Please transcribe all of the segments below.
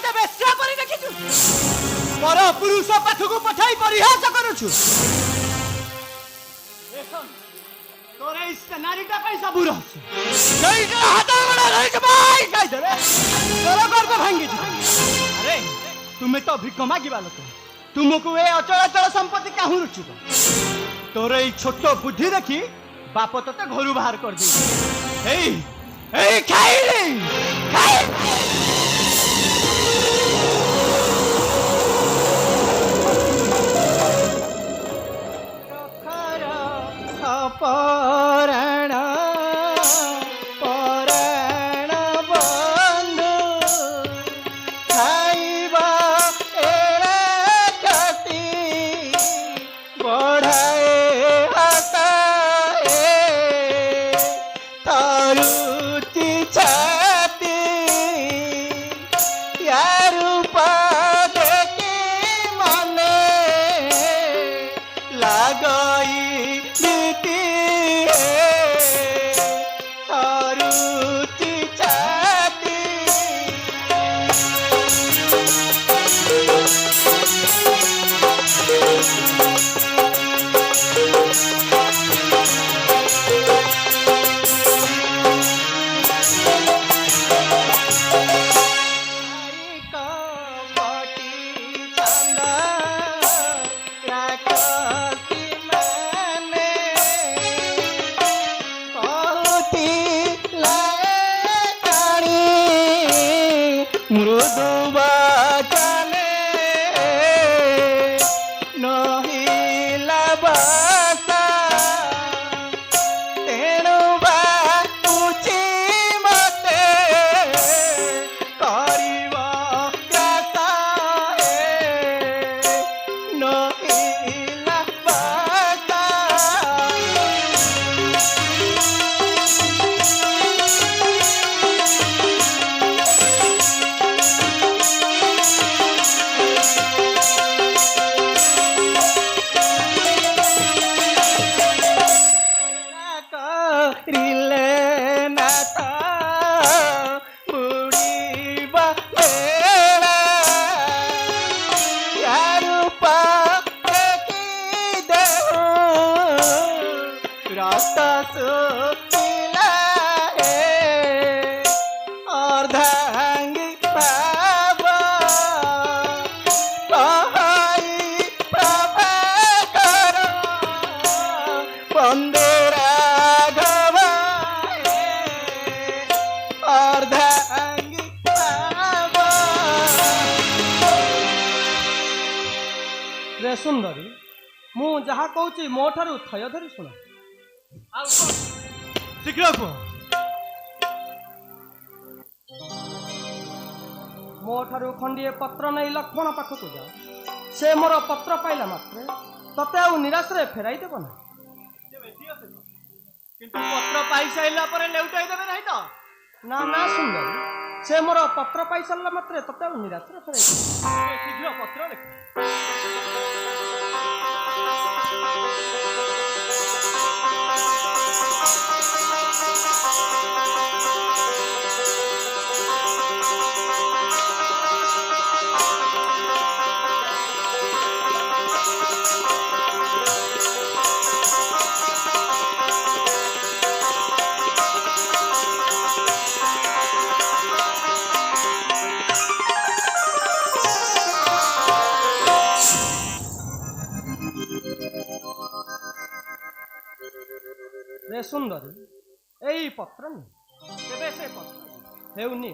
मते बेश्या परि देखिछु पर पुरुष पाखकु पठाई परिहास करूछु तोर नारीटा पे सब हाथ गोड़ा रही भाई खाई तोर गर्व भांगी अरे तुम्हें तो भिक्ष मागिबा लोक तुमको ए अचल संपत्ति काहू रुचुब तोर ये छोट बुद्धि देखी बाप तोते घर बाहर कर दी खाई परण परण बंधु खाइबा एड़े क्षति बढ़ाए हटाए तरुचि छाती यार देखी मने लागई मृदु बचने नहिला बासा तेणु बाची मते करिब ग्रासा नहिला बासा रिले नाता बुढ़ीबा बेला यारूपा देखी देहु रास्ता सुला अर्धांगी बाबा कहाई प्रभाकर बंदेरा रे सुंदरी मु जहा कहूची मो ठारू थय धरी सुन शीघ्र कह मो ठारू खंडिए पत्र नहीं लक्ष्मण पाखक जा से मोर पत्र पाइला मात्रे तते आ निराश रे फेराई देब ना किंतु पत्र पाई साइला परे लेउटाई देबे नहीं तो ना ना सुंदरी से मोर पत्र पाई सारला मात्रे तते आ निराश रे फेराई देब शीघ्र पत्र लिख रे सुंदरी एई पत्र तेबे से पत्र हेउनी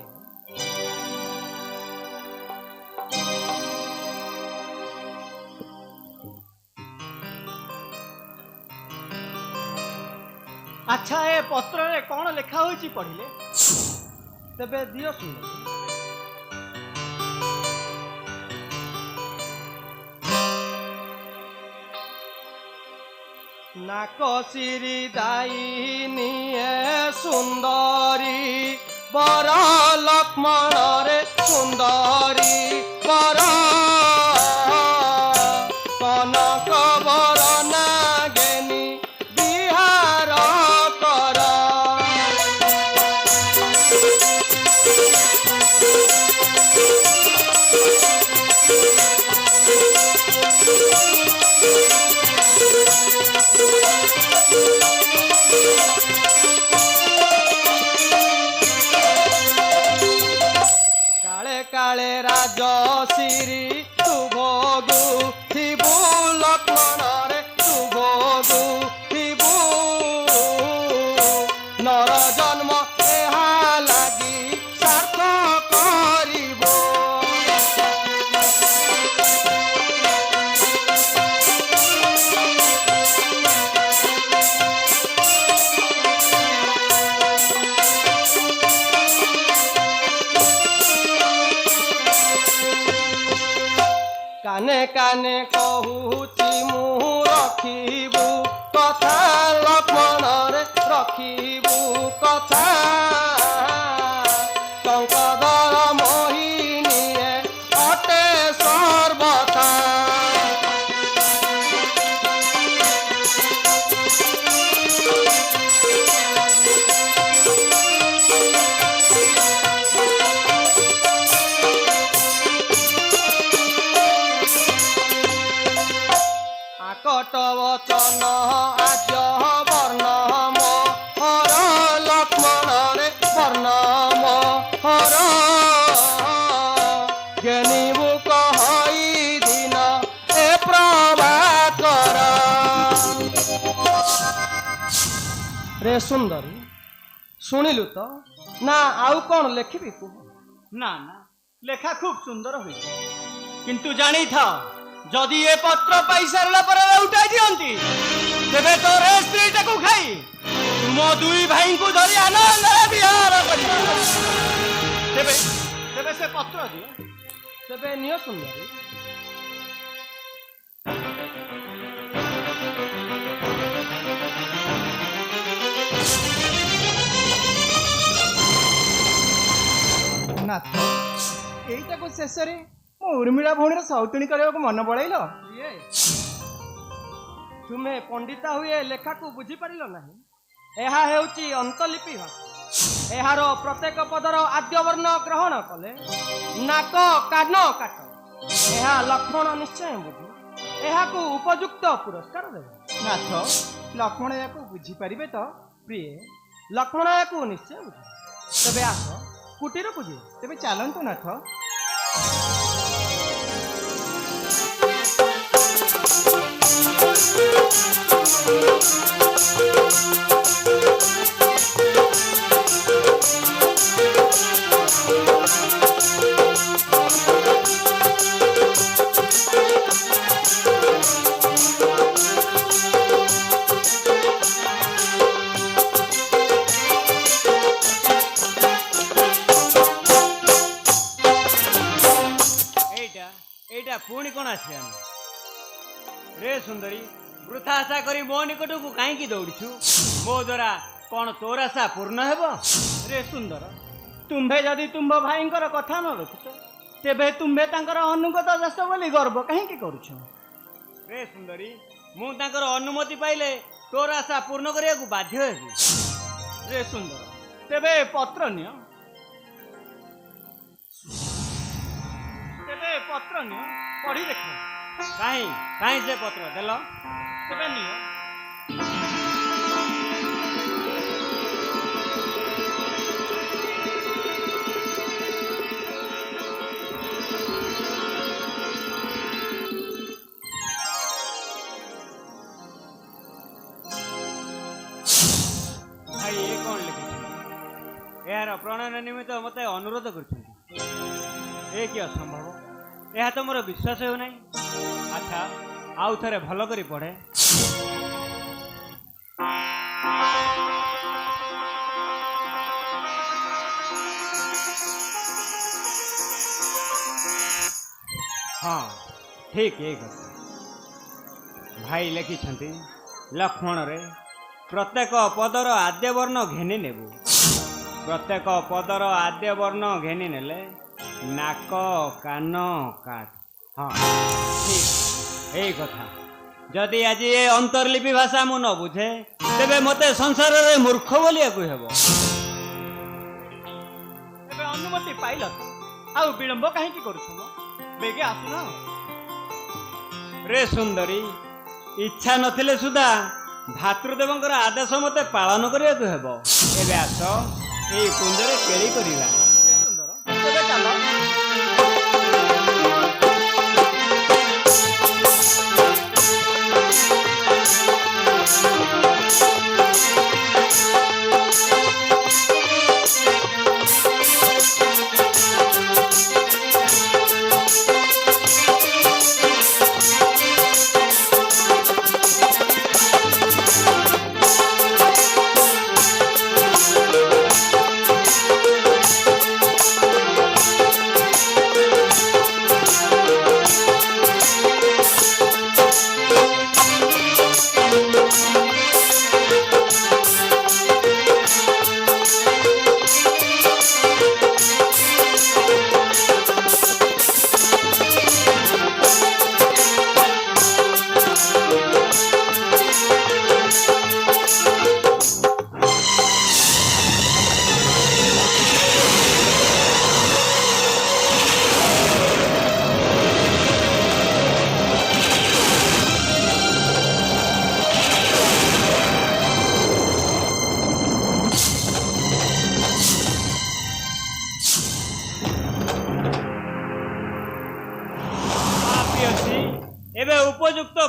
अच्छा ए पत्र रे कौन लिखा होई पढ़िले तेबे दियो सुंदरी नाकसिरी दायिनी सुंदरी बर लक्ष्मण रे सुंदरी बर कनक बर नागेनी बिहार कर রাজ শ্রী শুভগু শিবু লক্ষ্মণরে শুভগু শিবু নর জন্ম এহা লাগি সার্থ করিব। কানে কানে কহুছি মু রখিবু কথা লক্ষ্মণরে রখিবু কথা শঙ্কদর মোহিনীয়ে অটে সর্বথা। আকট বচন আজ বর্ণম হর লক্ষ্মণরে বর্ণম হর জ্ঞানীবু কহই দিন এ প্রভাকর। রে সুন্দরী শুଣିଲୁ ତ ନା ଆଉ କ'ଣ ଲେଖିବି କୁହ? না না লেখা খুব সুন্দর হয়েছে, কিন্তু জানিথাও যদি এ পত্র পাই সারিলা পরে উঠাই দিଅନ୍ତି তেবে তোর এ স্ত্রীটাକୁ খাই তুম দুই ভাইଙ୍କୁ ধରି ଆନନ୍ଦରେ ବିହାର କରିବ। ତେବେ ତେବେ ସେ ପତ୍ର ଦିଅ। ତେବେ ନିଅ ସୁନ୍ଦରୀ। ନାଥ ଏଇଟାକୁ ଶେଷରେ ମୋ ଉର୍ମିଳା ଭଉଣୀର ସୌତୁଣୀ କରିବାକୁ ମନ ବଳେଇଲ। ତୁମେ ପଣ୍ଡିତା ହୁଏ ଲେଖାକୁ ବୁଝିପାରିଲ ନାହିଁ। ଏହା ହେଉଛି ଅନ୍ତଲିପି ଭାଷା। ଏହାର ପ୍ରତ୍ୟେକ ପଦର ଆଦ୍ୟ ବର୍ଣ୍ଣ ଗ୍ରହଣ କଲେ ନାକ କାନ କାଟ। ଏହା ଲକ୍ଷ୍ମଣ ନିଶ୍ଚୟ ବୁଝି ଏହାକୁ ଉପଯୁକ୍ତ ପୁରସ୍କାର ଦେବେ। ନାଥ ଲକ୍ଷ୍ମଣ ଏହାକୁ ବୁଝିପାରିବେ ତ? ପ୍ରିୟ ଲକ୍ଷ୍ମଣ ଏହାକୁ ନିଶ୍ଚୟ ବୁଝିବେ। ତେବେ ଆସ କୁଟୀରକୁ ଯିବେ। ତେବେ ଚାଲନ୍ତୁ ନାଥ। ପୁଣି କ'ଣ ଆସିଲାନି? ରେ ସୁନ୍ଦରୀ ବୃଥା ଆଶା କରି ମୋ ନିକଟକୁ କାହିଁକି ଦୌଡ଼ିଛୁ? ମୋ ଦ୍ୱାରା କ'ଣ ତୋର ଆଶା ପୂର୍ଣ୍ଣ ହେବ? ରେ ସୁନ୍ଦର ତୁମ୍ଭେ ଯଦି ତୁମ୍ଭ ଭାଇଙ୍କର କଥା ନ ରଖୁଛ ତେବେ ତୁମ୍ଭେ ତାଙ୍କର ଅନୁଗତ ଦାସ ବୋଲି ଗର୍ବ କାହିଁକି କରୁଛ? ରେ ସୁନ୍ଦରୀ ମୁଁ ତାଙ୍କର ଅନୁମତି ପାଇଲେ ତୋର ଆଶା ପୂର୍ଣ୍ଣ କରିବାକୁ ବାଧ୍ୟ ହେବି। ରେ ସୁନ୍ଦର ତେବେ ପତ୍ର ନିଅ। ତେବେ ପତ୍ର ନିଅ ପଢ଼ି ଦେଖ। କାହିଁ କାହିଁ ସେ ପତ୍ର ଦେଲ? ତେବେ ନିଅ। ଭାଇ ଏ କ'ଣ ଲେଖିଛନ୍ତି? ଏହାର ପ୍ରଣୟନ ନିମିତ୍ତ ମୋତେ ଅନୁରୋଧ କରୁଛନ୍ତି। ଏ କି ଅସମ୍ଭବ! ଏହା ତ ମୋର ବିଶ୍ୱାସ ହେଉନାହିଁ। ଆଚ୍ଛା ଆଉ ଥରେ ଭଲ କରି ପଢ଼େ। ହଁ ଠିକ୍ ଏଇ କଥା। ଭାଇ ଲେଖିଛନ୍ତି ଲକ୍ଷ୍ମଣରେ ପ୍ରତ୍ୟେକ ପଦର ଆଦ୍ୟ ବର୍ଣ୍ଣ ଘେନି ନେବୁ। ପ୍ରତ୍ୟେକ ପଦର ଆଦ୍ୟ ବର୍ଣ୍ଣ ଘେନି ନେଲେ ନାକ କାନ କାଟ। ହଁ ଠିକ୍ ଏଇ କଥା। ଯଦି ଆଜି ଏ ଅନ୍ତର୍ଲିପି ଭାଷା ମୁଁ ନ ବୁଝେ ତେବେ ମୋତେ ସଂସାରରେ ମୂର୍ଖ ବୋଲିବାକୁ ହେବ। ଏବେ ଅନୁମତି ପାଇଲ ତ ଆଉ ବିଳମ୍ବ କାହିଁକି କରୁଛ? ବେଗେ ଆସୁନ। ରେ ସୁନ୍ଦରୀ ଇଚ୍ଛା ନଥିଲେ ସୁଦ୍ଧା ଭାତୃଦେବଙ୍କର ଆଦେଶ ମୋତେ ପାଳନ କରିବାକୁ ହେବ। ଏବେ ଆସ ଏଇ କୁଞ୍ଜରେ କେଳି କରିବା। ସୁନ୍ଦର ତେବେ ଚାଲ।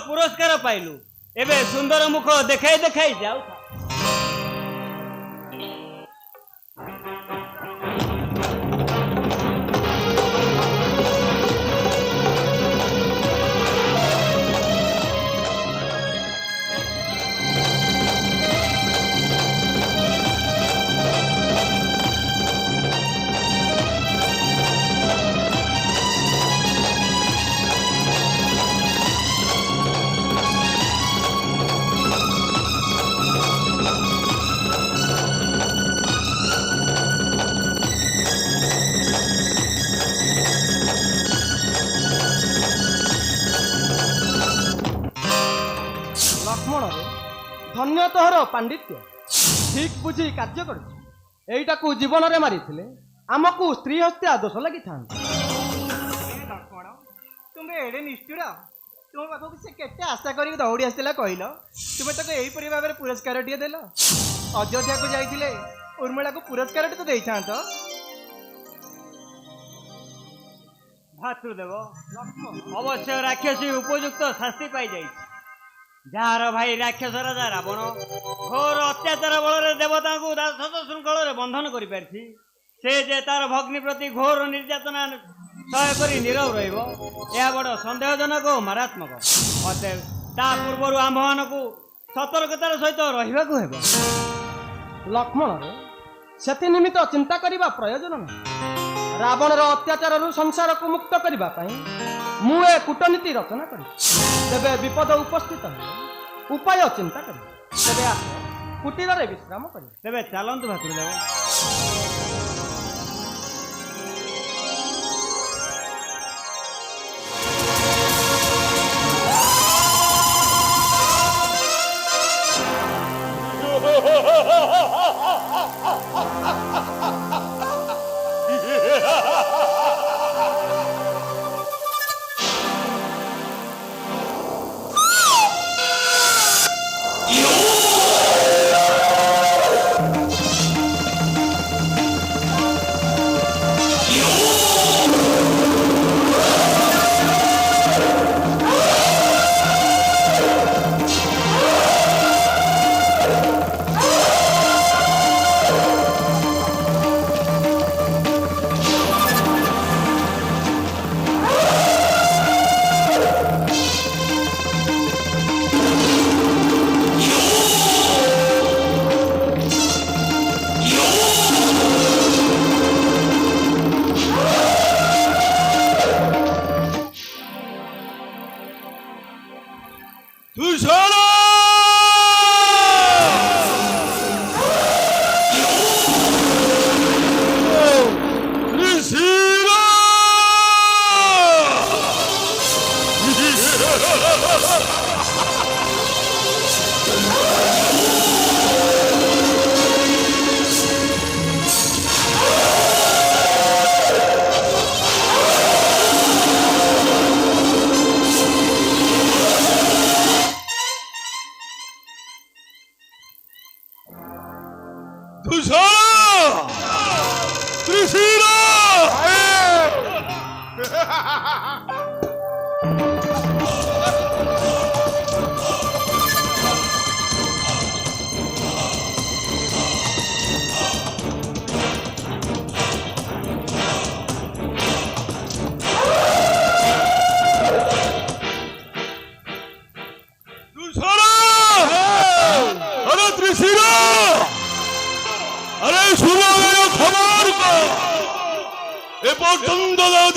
পুরস্কার পাইলু এবে সুন্দর মুখ দেখাই দেখাই যাও ଲକ୍ଷ୍ମଣରେ ଧନ୍ୟ ତୋହର ପାଣ୍ଡିତ୍ୟ ଠିକ ବୁଝି କାର୍ଯ୍ୟ କରୁଛୁ ଏଇଟାକୁ ଜୀବନରେ ମାରିଥିଲେ ଆମକୁ ସ୍ତ୍ରୀ ହତ୍ୟା ଦୋଷ ଲାଗିଥାନ୍ତା ଲକ୍ଷ୍ମଣ ତୁମେ ଏଡ଼େ ନିଷ୍ଠୁର ତୁମ ପାଖକୁ ସେ କେତେ ଆଶା କରିକି ଦୌଡ଼ି ଆସିଥିଲା କହିଲ ତୁମେ ତାକୁ ଏହିପରି ଭାବରେ ପୁରସ୍କାରଟିଏ ଦେଲ ଅଯୋଧ୍ୟାକୁ ଯାଇଥିଲେ ଉର୍ମିଳାକୁ ପୁରସ୍କାରଟି ତ ଦେଇଥାନ୍ତ ଭାତୃଦେବ ଅବଶ୍ୟ ରାକ୍ଷସୀ ଉପଯୁକ୍ତ ଶାସ୍ତି ପାଇଯାଇଛି ଯାହାର ଭାଇ ରାକ୍ଷସ ରାଜା ରାବଣ ଘୋର ଅତ୍ୟାଚାର ବଳରେ ଦେବତାଙ୍କୁ ଦାସତ ଶୃଙ୍ଖଳରେ ବନ୍ଧନ କରିପାରିଛି ସେ ଯେ ତାର ଭଗ୍ନୀ ପ୍ରତି ଘୋର ନିର୍ଯାତନା ସହ୍ୟ କରି ନୀରବ ରହିବ ଏହା ବଡ଼ ସନ୍ଦେହଜନକ ଓ ମାରାତ୍ମକ ଅତଏବ ତା ପୂର୍ବରୁ ଆମ୍ଭମାନଙ୍କୁ ସତର୍କତାର ସହିତ ରହିବାକୁ ହେବ ଲକ୍ଷ୍ମଣରେ ସେଥି ନିମିତ୍ତ ଚିନ୍ତା କରିବା ପ୍ରୟୋଜନ ନାହିଁ ରାବଣର ଅତ୍ୟାଚାରରୁ ସଂସାରକୁ ମୁକ୍ତ କରିବା ପାଇଁ ମୁଁ ଏ କୂଟନୀତି ରଚନା କରିଛି ତେବେ ବିପଦ ଉପସ୍ଥିତ ହେଲେ ଉପାୟ ଚିନ୍ତା କରିବି ତେବେ ଆସ କୁଟୀରରେ ବିଶ୍ରାମ କରିବି ତେବେ ଚାଲନ୍ତୁ ଭାତୃଦେବ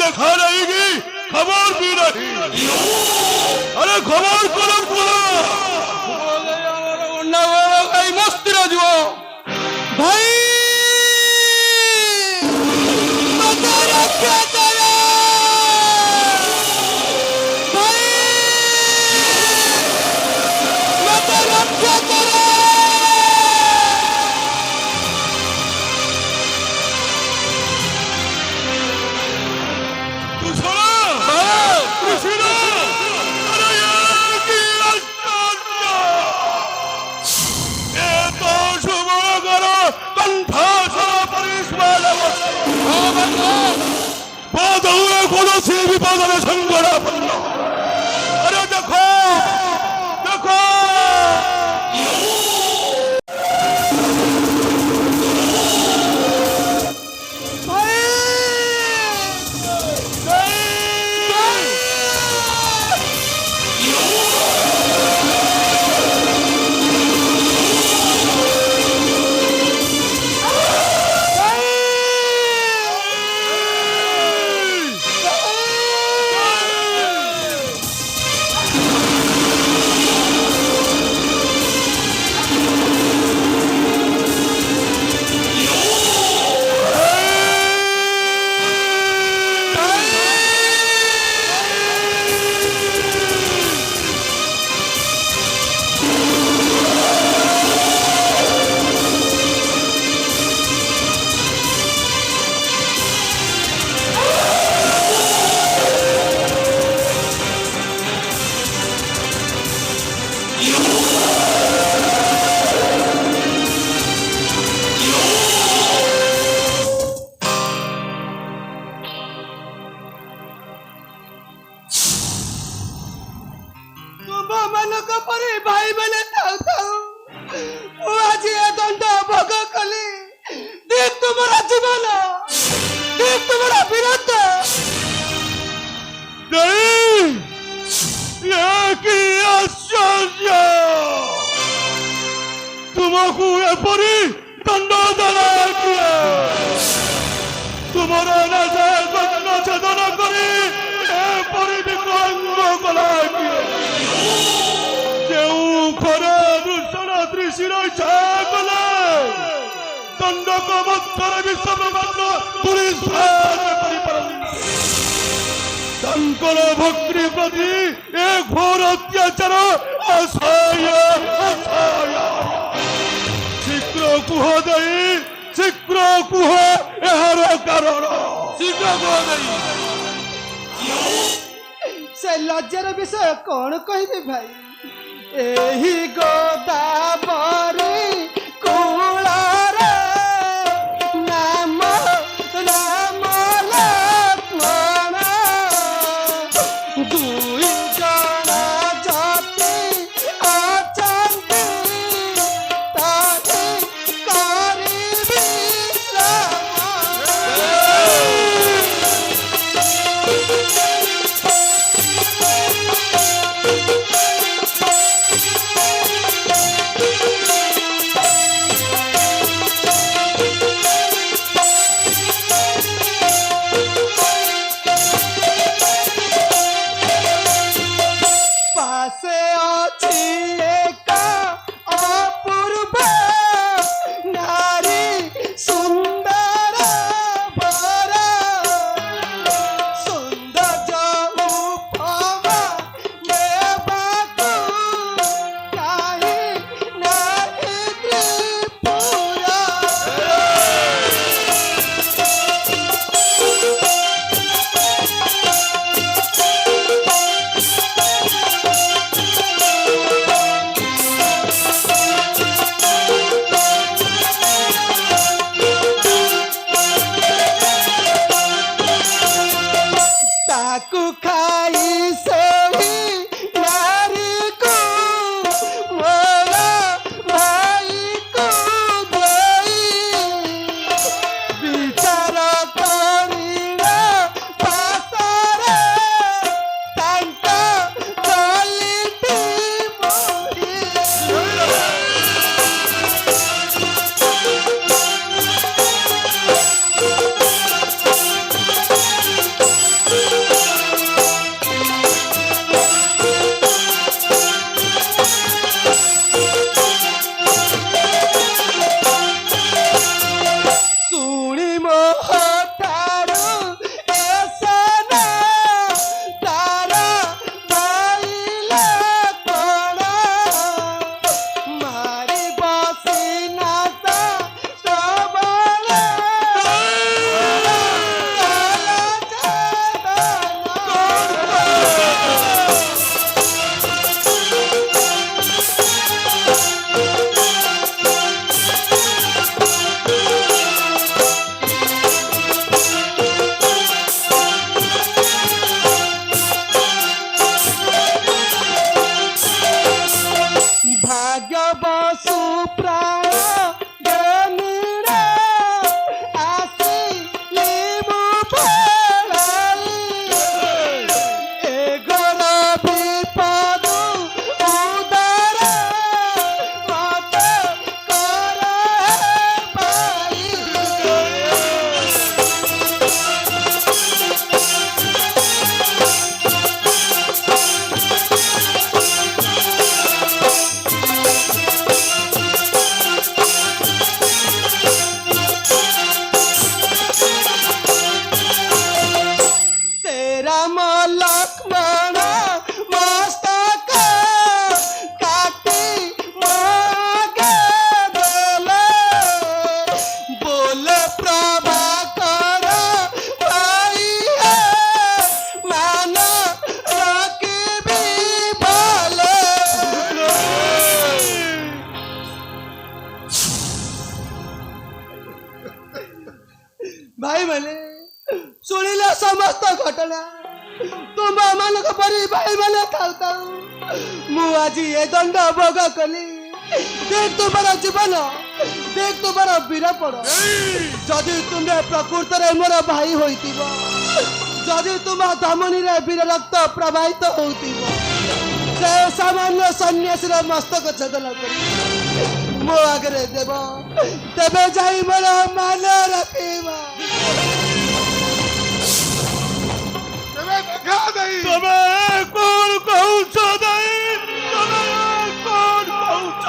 देखा रहेगी खबर भी नहीं अरे खबर करो मस्ती राजू भाई विपद में संकटापन्न अरे देखो ମୋର ବିରୁଦ୍ଧ। কি আশ্চর্য ତୁମକୁ ଏପରି ଦଣ୍ଡ ଦେଲା କିଏ? ତୁମର ନାଶ ଛେଦନ କରି ଏପରି ବିକଳାଙ୍ଗ କଲା କିଏ? ଯେଉଁ ଘରେ ଦୂଷଣ ଦୃଷ୍ଟିର ଇଚ୍ଛା କଲେ ଦଣ୍ଡକ ମଧ୍ୟରେ ବିଶ୍ୱବ୍ରହ୍ମାଣ୍ଡ ପୁଲିସ କରିପାରନ୍ତି। ତାଙ୍କର ଭକ୍ତି ପ୍ରତି ଏ ଘୋର ଅତ୍ୟାଚାର ଅସହ୍ୟ ଅସହ୍ୟ। ଶୀଘ୍ର କୁହ ଦେଇ, ଶୀଘ୍ର କୁହ ଏହାର କାରଣ। ଶୀଘ୍ର କୁହ ଦେଇ। ସେ ଲଜ୍ଜାର ବିଷୟ କଣ କହିବି ଭାଇ? ଏହି ଗୋଦାବରୀ କୂଳରେ ନାମ ରାମ ଲକ୍ଷ୍ମଣ ଦୁଇ ଜଣ ଜାତି ଅଛନ୍ତି ତାରି କରିବି পাশে ଅଛି ଏକ ଅପୂର୍ବ ନାରୀ ସୁନ୍ଦର ବର ସୌନ୍ଦର୍ଯ୍ୟ ଉପମା ଦେବାକୁ କାହିଁ ନାହିଁ ତ୍ରିପୁରା। ତାକୁ ଖାଇ ସେହି ନାରୀକୁ ମୋର ଭାଇକୁ ଦେଇ ବିଚାର କରିବ ପାଶରେ ତାଙ୍କ ଚଲିଟି ମୋଡ଼ି। ଶୁଣି ମୋ ଠାରୁ ଏସନା ତାର ପାଇଲା କଣ? ମାରି ବସିନା ତା ସବଳେ ଭାଗ୍ୟବଶୁ ପ୍ରାୟ ଜ୍ଞାନୀରେ ଆସିଲି ମୁଁ ପଳାଇ ଏ ଘର ବିପଦ ଉଦାର ମତେ କର ପାଇ। ସେ ରାମ ଲକ୍ଷ୍ମଣ ମସ୍ତକ କାଟି ମାଗେ ଦେଲେ ବୋଲେ ପ୍ରଭାକର ଭାଇ ହେ ମାନ ରଖିବି ଭଲେ। ଭାଇ ମାନେ ଶୁଣିଲ ସମସ୍ତ ଘଟଣା। ତୁମ ମାନଙ୍କ ପରି ଭାଇ ମାନେ ଥାଉ ଥାଉ ମୁଁ ଆଜି ଏ ଦଣ୍ଡ ଭୋଗ କଲି। ତୁମର ଜୀବନ দেখ তোমার বীরপণ যদি তুমি প্রকৃতরে মোর ভাই হইতিব যদি তোমা ধমনীরে বীর রক্ত প্রবাহিত হউতিব ସେ ସାମାନ୍ୟ ସନ୍ନ୍ୟାସୀର ମସ୍ତକ ଛେଦନ କରି ମୋ ଆଗରେ ଦେବ ତେବେ ଯାଇ ମୋର ମାନ ରଖିବ। ତମେ କଣ କହୁଛ ଦେଇ? ତମେ କଣ କହୁଛ?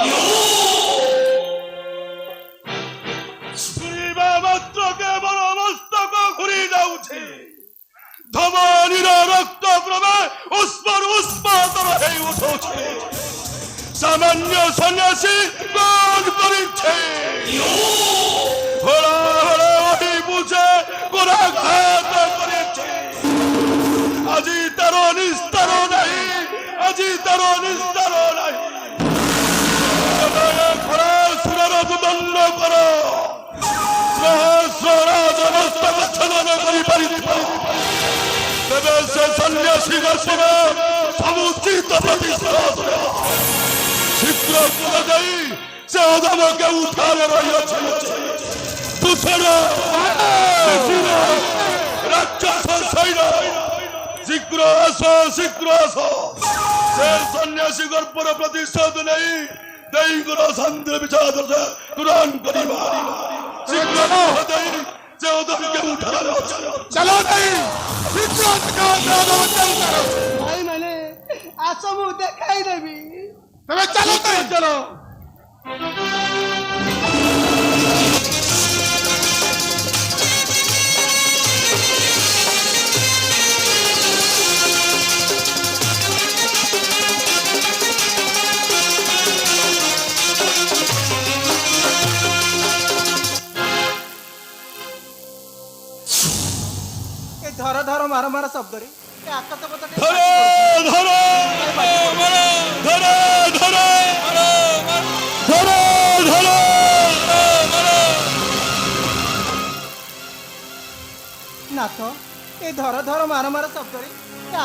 ଶୁଣିବା ମାତ୍ର କେବଳ ମସ୍ତକ ଘୁରି ଯାଉଛି। ଧମନୀର ରକ୍ତ ପ୍ରବାହ ଉଷ୍ମାତର ହେଇ ଉଠୁଛି। ସାମାନ୍ୟ ସନ୍ନ୍ୟାସୀ କଣ କରିছে? ହଳ ହଳ ହୋଇ ବୁଝେ ଗୋରାଘାତ କରିছে। ଆଜି ତାର ନିସ୍ତାର ନାହିଁ, ଆଜି ତାର ନିସ୍ତାର ନାହିଁ। ଖରା ସୁରର ଦଣ୍ଡ କର ସହସ୍ର ରାଜମସ୍ତକ ଛେଦନ କରିପାରିଥିବ। ତେବେ ସେ ସନ୍ନ୍ୟାସୀ ଦର୍ଶନ ସମୁଚିତ ପ୍ରତିଶୋଧ ଶୀଘ୍ର ଯାଇ ସେ ଅଧମ କେଉଁଠାରେ ରହିଅଛି? ଦୂଷଣ ରାକ୍ଷସ ସୈନ୍ୟ ଶୀଘ୍ର ଆସ, ଶୀଘ୍ର ଆସ। ସେ ସନ୍ନ୍ୟାସୀ ଗର୍ଭର ପ୍ରତିଶୋଧ ନେଇ ଦେଇଙ୍କର ଶାନ୍ତି ବିଚାର ତୁରନ୍ତ କରିବା। ଶୀଘ୍ର ଦେଇ ସେ ଅଧମ କେଉଁଠାରେ ଅଛି? ଚାଲ ଦେଇ ଭାଇ ମାନେ ଆସ ମୁଁ ଦେଖାଇ ଦେବି। ତମେ ଚାଲ ଚାଲ। ଧର ଧର ମାର ମାର ଶବ୍ଦରେ ଆକାଶ ପଥ ଧର ଧର ଧର ଧର ଧର ଧର। ନାଥ ଏ ଧର ଧର ମାର ମାର ଶବ୍ଦରେ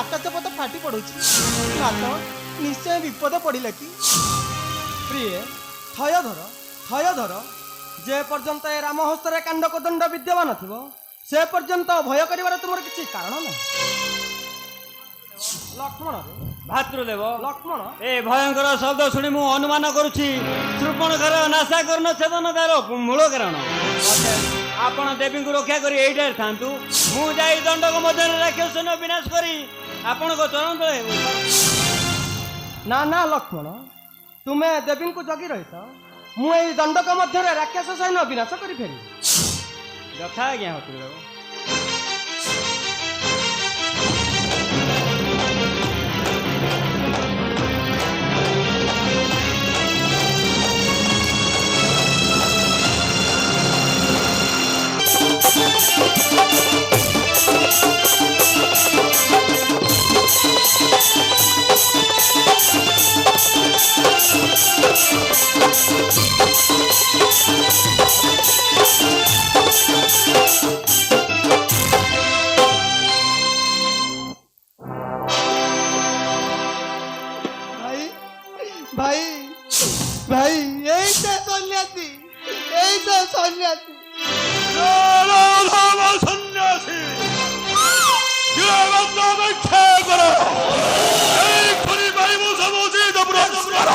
ଆକାଶ ପଥ ଫାଟି ପଡୁଛି। ନାଥ ନିଶ୍ଚୟ ବିପଦ ପଡିଲା କି? ପ୍ରିୟ ଥୟ ଧର ଯେ ପର୍ଯ୍ୟନ୍ତ ଏ ରାମ ହସ୍ତରେ କାଣ୍ଡ କୋଦଣ୍ଡ ବିଦ୍ୟମାନ ଥିବ ସେ ପର୍ଯ୍ୟନ୍ତ ଭୟ କରିବାର ତୁମର କିଛି କାରଣ ନାହିଁ। ଲକ୍ଷ୍ମଣ ଭାତୃଦେବ ଲକ୍ଷ୍ମଣ ଏ ଭୟଙ୍କର ଶବ୍ଦ ଶୁଣି ମୁଁ ଅନୁମାନ କରୁଛି ଶୃପଣଖର ନାଶାକରଣ ଛେଦନ ତାର ମୂଳ କାରଣ। ଆପଣ ଦେବୀଙ୍କୁ ରକ୍ଷା କରି ଏଇଠାରେ ଥାନ୍ତୁ, ମୁଁ ଯାଇ ଦଣ୍ଡକ ମଧ୍ୟରେ ରାକ୍ଷସ ସୈନ୍ୟ ବିନାଶ କରି ଆପଣଙ୍କ ଚରଣ ତଳେ ହେବୁ। ନା ନା ଲକ୍ଷ୍ମଣ ତୁମେ ଦେବୀଙ୍କୁ ଜଗି ରହିଥ, ମୁଁ ଏଇ ଦଣ୍ଡକ ମଧ୍ୟରେ ରାକ୍ଷସ ସୈନ୍ୟ ବିନାଶ କରି ଫେରିବି। ଯଥା ଆଜ୍ଞା ଭାତୃଦେବ। ভাই ভাই এই তো সন্ন্যাসী, এই তো সন্ন্যাসী। সন্ন্যাসী অপেক্ষা কর, এই খনি পাইব সমুচিত পুরস্কার।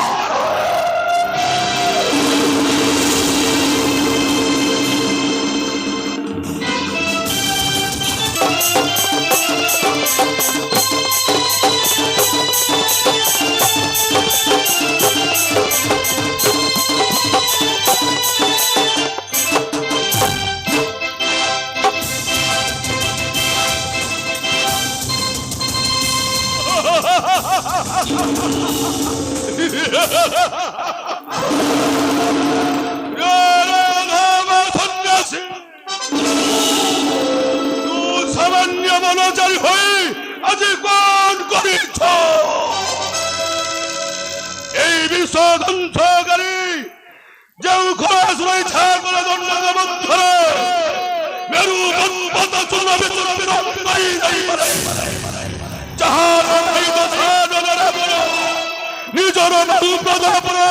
সন্ন্যাসী সামান্য মনোচারী হয়ে আজি কোন করিছ? এই বিশ্ব ধ্বংসকারী যে খরাসুর ইচ্ছা করে দণ্ডক মধ্যরে মেরু পর্বত চূর্ণ বিচূর্ণ পাই যাইপারে। যাহার নিজর বাহু প্রদাপরে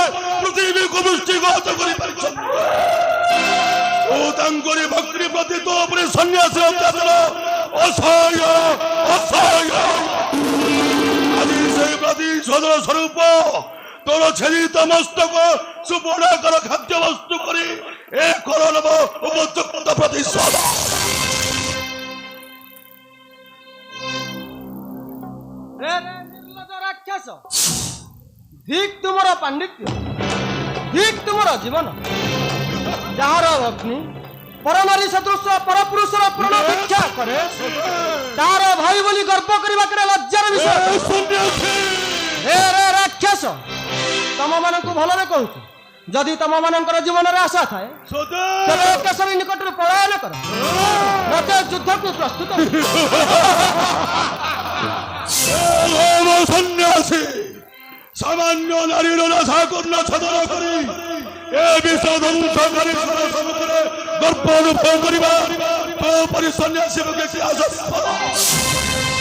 ପୃଥିବୀକୁ ବୃଷ୍ଟିଘାତ କରିପାରିଛନ୍ତି। ଓ ତାଙ୍କରି ଭକ୍ତି ପ୍ରତି ତୋ ଉପରେ ସନ୍ନ୍ୟାସୀ ଅତ୍ୟାଚାର ଅସହ୍ୟ ଅସହ୍ୟ। ଆଜି ସେଇ ପ୍ରତିଶୋଧ ସ୍ୱରୂପ ତୋର ଛେଦିତ ମସ୍ତକ ସୁବର୍ଣ୍ଣାକାର ଖାଦ୍ୟ ବସ୍ତୁ କରି ଏ କରଣବ ଉପଯୁକ୍ତ ପ୍ରତିଶୋଧ। ନିର୍ଲଜ ରାକ୍ଷସ, ଧିକ୍ ତୁମର ପାଣ୍ଡିତ୍ୟ, ଧିକ୍ ତୁମର ଜୀବନ। ଯାହାର ଅଗ୍ନି ପରନାରୀ ସଦୃଶ ପରପୁରୁଷର ପ୍ରାଣ ଭିକ୍ଷା କରେ, ତାର ଭାଇ ବୋଲି ଗର୍ବ କରିବା କେଡ଼େ ଲଜ୍ଜାର ବିଷୟ। ହେ ରେ ରାକ୍ଷସ, ତମମାନଙ୍କୁ ଭଲରେ କହୁଛି, ଯଦି ତମମାନଙ୍କର ଜୀବନରେ ଆଶା ଥାଏ ତେବେ କେଶରୀ ନିକଟରୁ ପଳାୟନ କର, ନଚେତ୍ ଯୁଦ୍ଧକୁ ପ୍ରସ୍ତୁତ ହୁଅ। ସନ୍ନ୍ୟାସୀ ସାମାନ୍ୟ ନାରୀର ନାଶା କର୍ଣ୍ଣ ଛଦନ କରି ଏ ବିଷ ଧ୍ୱଂସକାରୀ ସମ୍ମୁଖରେ ଗର୍ବ ଅନୁଭବ କରିବା ତୋ ପରି ସନ୍ନ୍ୟାସୀ ପକ୍ଷେ ଆଶାସ୍ପଦ।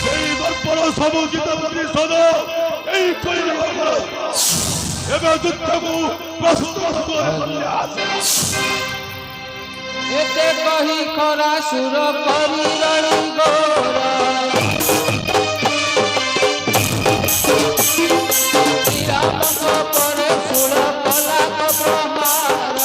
ସେଇ ଗର୍ବର ସମୁଚିତ ପ୍ରତିଶୋଧ ଏଇ କରିବ। ଏବେ ଯୁଦ୍ଧକୁ ପ୍ରସ୍ତୁତ ହୁଅ ସନ୍ନ୍ୟାସୀ। ଏତେ କହି ଖରା ସୁର କରି ରଣି ଗୋରା ଶ୍ରୀରାମଙ୍କ ପରେ ସୁର କଲା ପ୍ରହାର।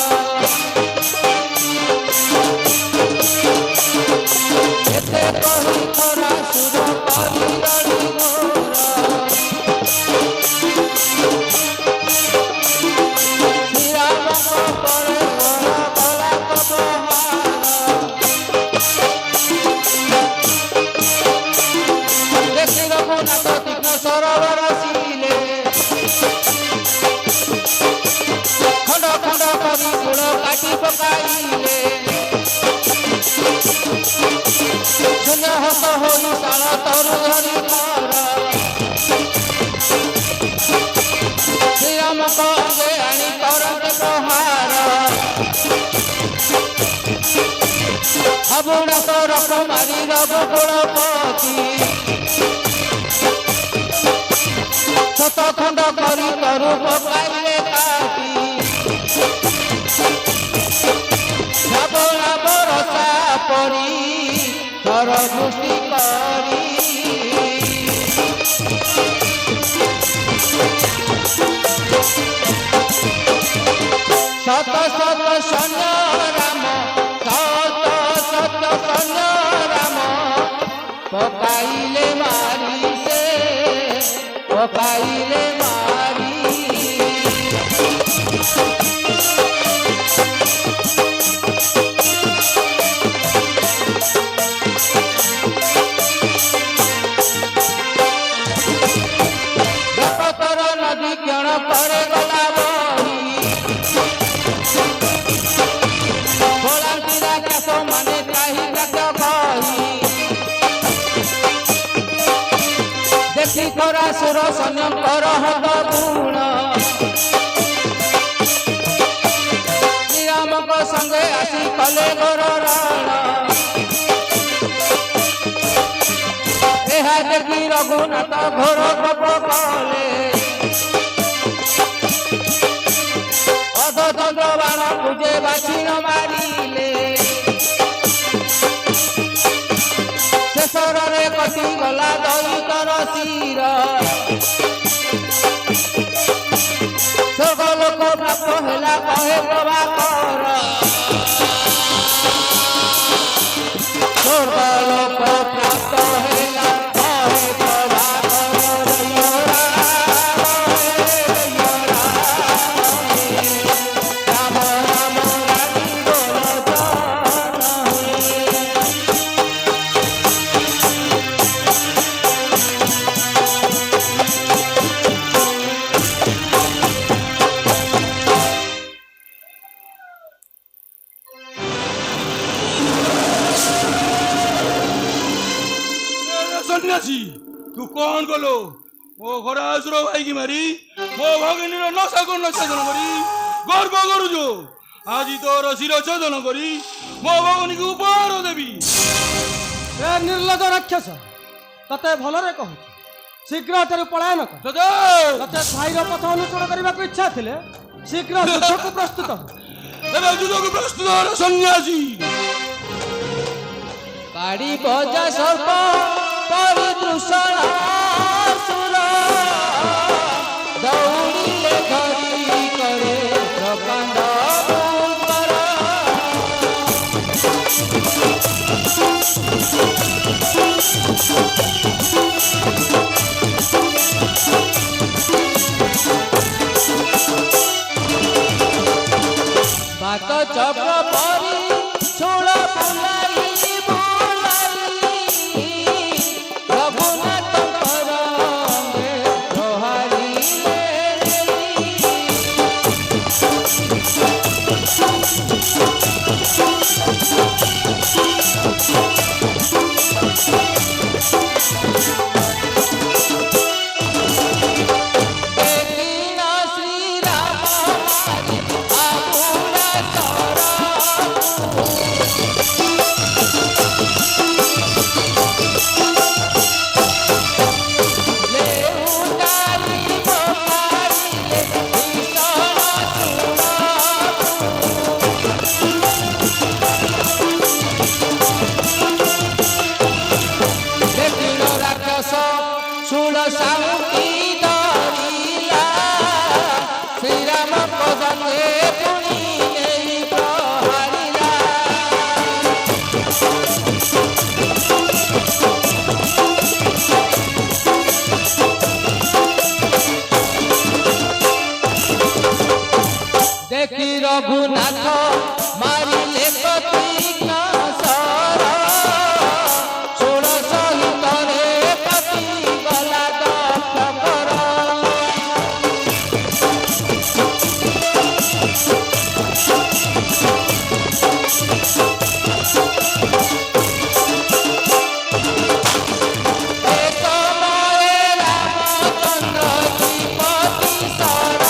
ଏତେ କହି ଖରା ସୁର କରି ରଣି ଗୋରା ଶ୍ରୀରାମଙ୍କ ପରେ ସୁର କଲା ପ୍ରହାର। ଦେଖି ରଘୁନାଥ ତୀକ୍ଷ୍ଣ ସରବର ଆସିଲେ, ଖଣ୍ଡ ଖଣ୍ଡ କରି କୂଳ କାଟି ପକାଇଲେ। ଶୂନ୍ୟ ହସ ହୋଇ ତାଳ ତରୁ ଧରି କର ଶ୍ରୀରାମଙ୍କ ଅଙ୍ଗେ ଆଣି କରନ୍ତି ପ୍ରହାର। ହାବୁଡ଼ାକ ରକ ମାରି ରଘୁକୁଳପତି ଶତ ଖଣ୍ଡ କରି ତରୁ ପକାଇଲେ କାଟି। ଶ୍ରାବଣା ବରଷା ପରି ତର ଦୃଷ୍ଟି କରି শত শত সৈন্য রাম, শত শত সৈন্য রাম পকাইলে মারি সে, পকাইলে মারি। ব্রহ্মপুত্র নদী কেণ করে গলা বহি, ভোলান্তিরা কেশ মানে ত্রাহি কাকে কহি। দেখি খরা সুর সৈন্যଙ୍କର ହତ ଗୁଣ, ଶ୍ରୀରାମଙ୍କ ସଙ୍ଗେ ଆସି କଲେ ଘୋର ରଣ। ଏହା ଦେଖି ରଘୁନାଥ ଘୋର କୋପ କଲେ, ଅଧଚନ୍ଦ୍ର ବାଣ ପୂଜେ ବାଛିଣ ମାରିଲେ। ଶେଷରରେ କଟିଗଲା ଦଇତର ଶିର, ସ୍ୱର୍ଗ ଲୋକ ପ୍ରାପ୍ତ ହେଲା କହେ ପ୍ରଭାକର। ସ୍ୱର୍ଗ ଲୋକ ପ୍ରାପ୍ତ ହେଲା କହେ ପ୍ରଭାକର। ରାମ ରାମ ରାମି ବୋଲ ସନ୍ନ୍ୟାସୀ ତୁ କଣ କଲୁ? ମୋ ଘର ଆସୁର ଭାଇକି ମାରି ମୋ ଭଗିନୀର ନଶା କର୍ଣ୍ଣ ଛେଦନ କରି ଗର୍ବ କରୁଛୁ। ଆଜି ତୋର ଶିର ଛେଦନ କରି ମୋ ଭଗିନୀକୁ ଉପହାର ଦେବି। ଏ ନିର୍ଲଜ ରାକ୍ଷସ, ତତେ ଭଲରେ କହୁଛି, ଶୀଘ୍ର ଏଠାରୁ ପଳାୟନ କର। ସଦା ତତେ ଭାଇର ପଥ ଅନୁସରଣ କରିବାକୁ ଇଚ୍ଛା ଥିଲେ ଶୀଘ୍ର ଯୁଦ୍ଧକୁ ପ୍ରସ୍ତୁତ ହୁଅ। ଏବେ ଯୁଦ୍ଧକୁ ପ୍ରସ୍ତୁତ ହେଲେ ସନ୍ନ୍ୟାସୀ କାଡ଼ି ବଜା ସର୍ପ ପରିଦୃଷଣ ସୁର ଦୌଡ଼ିଲେ ଧରି କରେ ପ୍ରକାଣ୍ଡ ପୁଙ୍କର। ବାତ ଚକ୍ର ପରି ଷୋଳ ବୁଲାଇ ରଘୁନାଥଙ୍କର ପ୍ରହାରିଲେ। ଦେଖିଲ ଶ୍ରୀରାମ ମାରି ବାହୁଡ଼ା ଶୂଳ ସାଉଁଟି ଧରିଲା ଶ୍ରୀରାମ ପଦେ ପୁଣି ନେଇ ପ୍ରହାରିଲା। ଦେଖି ରଘୁନାଥ ମାରିଲେ ତୀକ୍ଷ୍ଣ ଶର ଷୋଳ ସହିତରେ ପତି ଗଲା ଦକ୍ଷଙ୍କର। ଏ ସମୟରେ ରାମଚନ୍ଦ୍ର ତ୍ରିପତି ଶର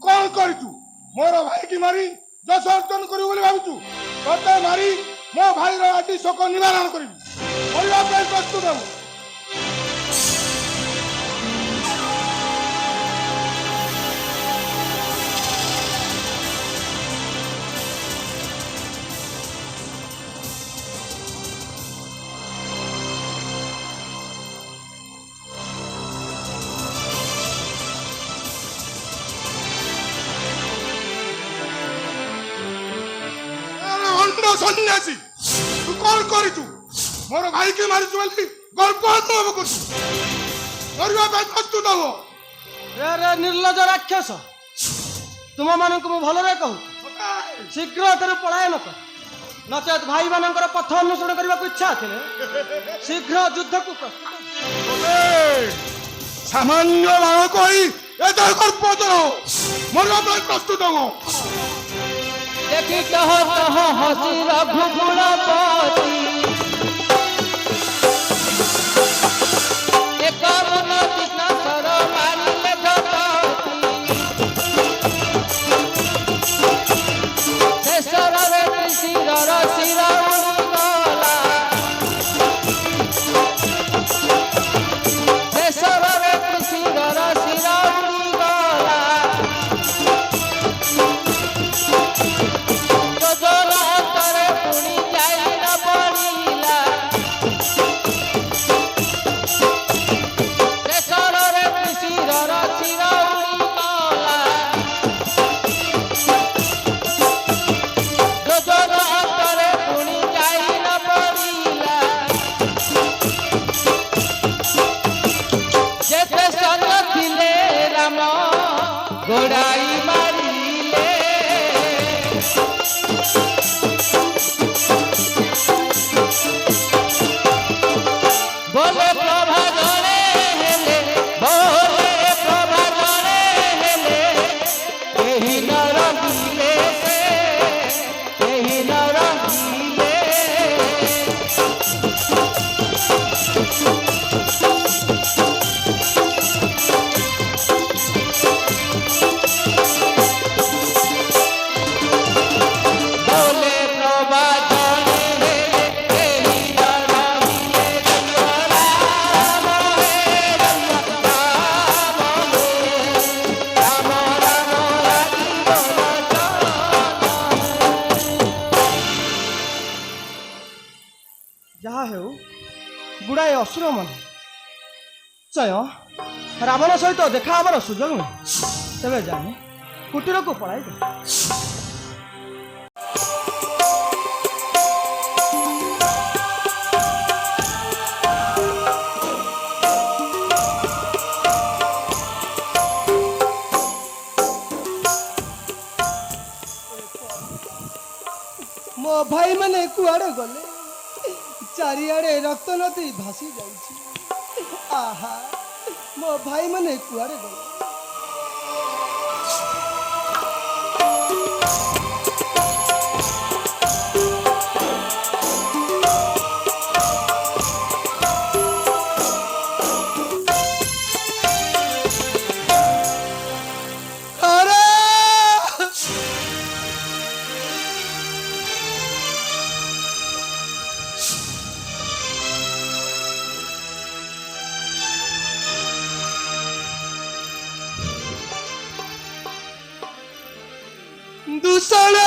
କଣ କରିଛୁ? ମୋର ଭାଇକି ମାରି ଯଶ ଅର୍ଜନ କରିବୁ ବୋଲି ଭାବୁଛୁ? ତତେ ମାରି ମୋ ଭାଇର ଆଜି ଶୋକ ନିବାରଣ କରିବି। କରିବା ପାଇଁ ପ୍ରସ୍ତୁତ ହେବୁ। ସନ୍ନ୍ୟାସୀ ତୁ କଣ କରିଛୁ? ମୋର ଭାଇକି ମାରିଛୁ ବୋଲି ଗର୍ବ ଅନୁଭବ କରୁଛୁ। ମରିବା ପାଇଁ ପ୍ରସ୍ତୁତ ହୁଅ। ରେ ନିର୍ଲଜ ରାକ୍ଷସ, ତୁମମାନଙ୍କୁ ମୁଁ ଭଲରେ କହୁଛି, ଶୀଘ୍ର ଏଠାରୁ ପଳାୟନ କର, ନଚେତ୍ ଭାଇମାନଙ୍କର ପଥ ଅନୁସରଣ କରିବାକୁ ଇଚ୍ଛା ଥିଲେ ଶୀଘ୍ର ଯୁଦ୍ଧକୁ ପ୍ରସ୍ତୁତ। ସାମାନ୍ୟ ବାଣ କହି ଏତେ ଗର୍ବ ତୋର। ମରିବା ପାଇଁ ପ୍ରସ୍ତୁତ ହୁଅ। ଦେଖି ଟହ ଟହ ହସି ରଘୁକୁଳପତି ଏକ ମନ ତୀକ୍ଷ୍ଣ ଶର ମାରିଲେ ଧପତି। ଶେଷରେ ଶିରର ଶିର ଉଡ଼ିଗଲା। ଶେଷରେ ଶିରର ଶିର ଉଡ଼ିଗଲା। ଯୋଜନା ଅନ୍ତରେ ପୁଣି ଯାଇ ନ ପଡ଼ି ଅସୁର ମାନେ ଚୟ ରାବଣ ସହିତ ଦେଖା ହେବାର ସୁଯୋଗ ମିଳେ ତେବେ ଜାଣେ କୁଟୀରକୁ ପଳାଇ ଯାଏ। ମୋ ଭାଇ ମାନେ କୁଆଡେ ଗଲେ ଚାରିଆଡେ ରକ୍ତ ନଦୀ ଭାସି ଯାଉଛି। ଆହା ମୋ ଭାଇ ମାନେ କୁଆଡେ ଗଲେ। ଦୂଷଣ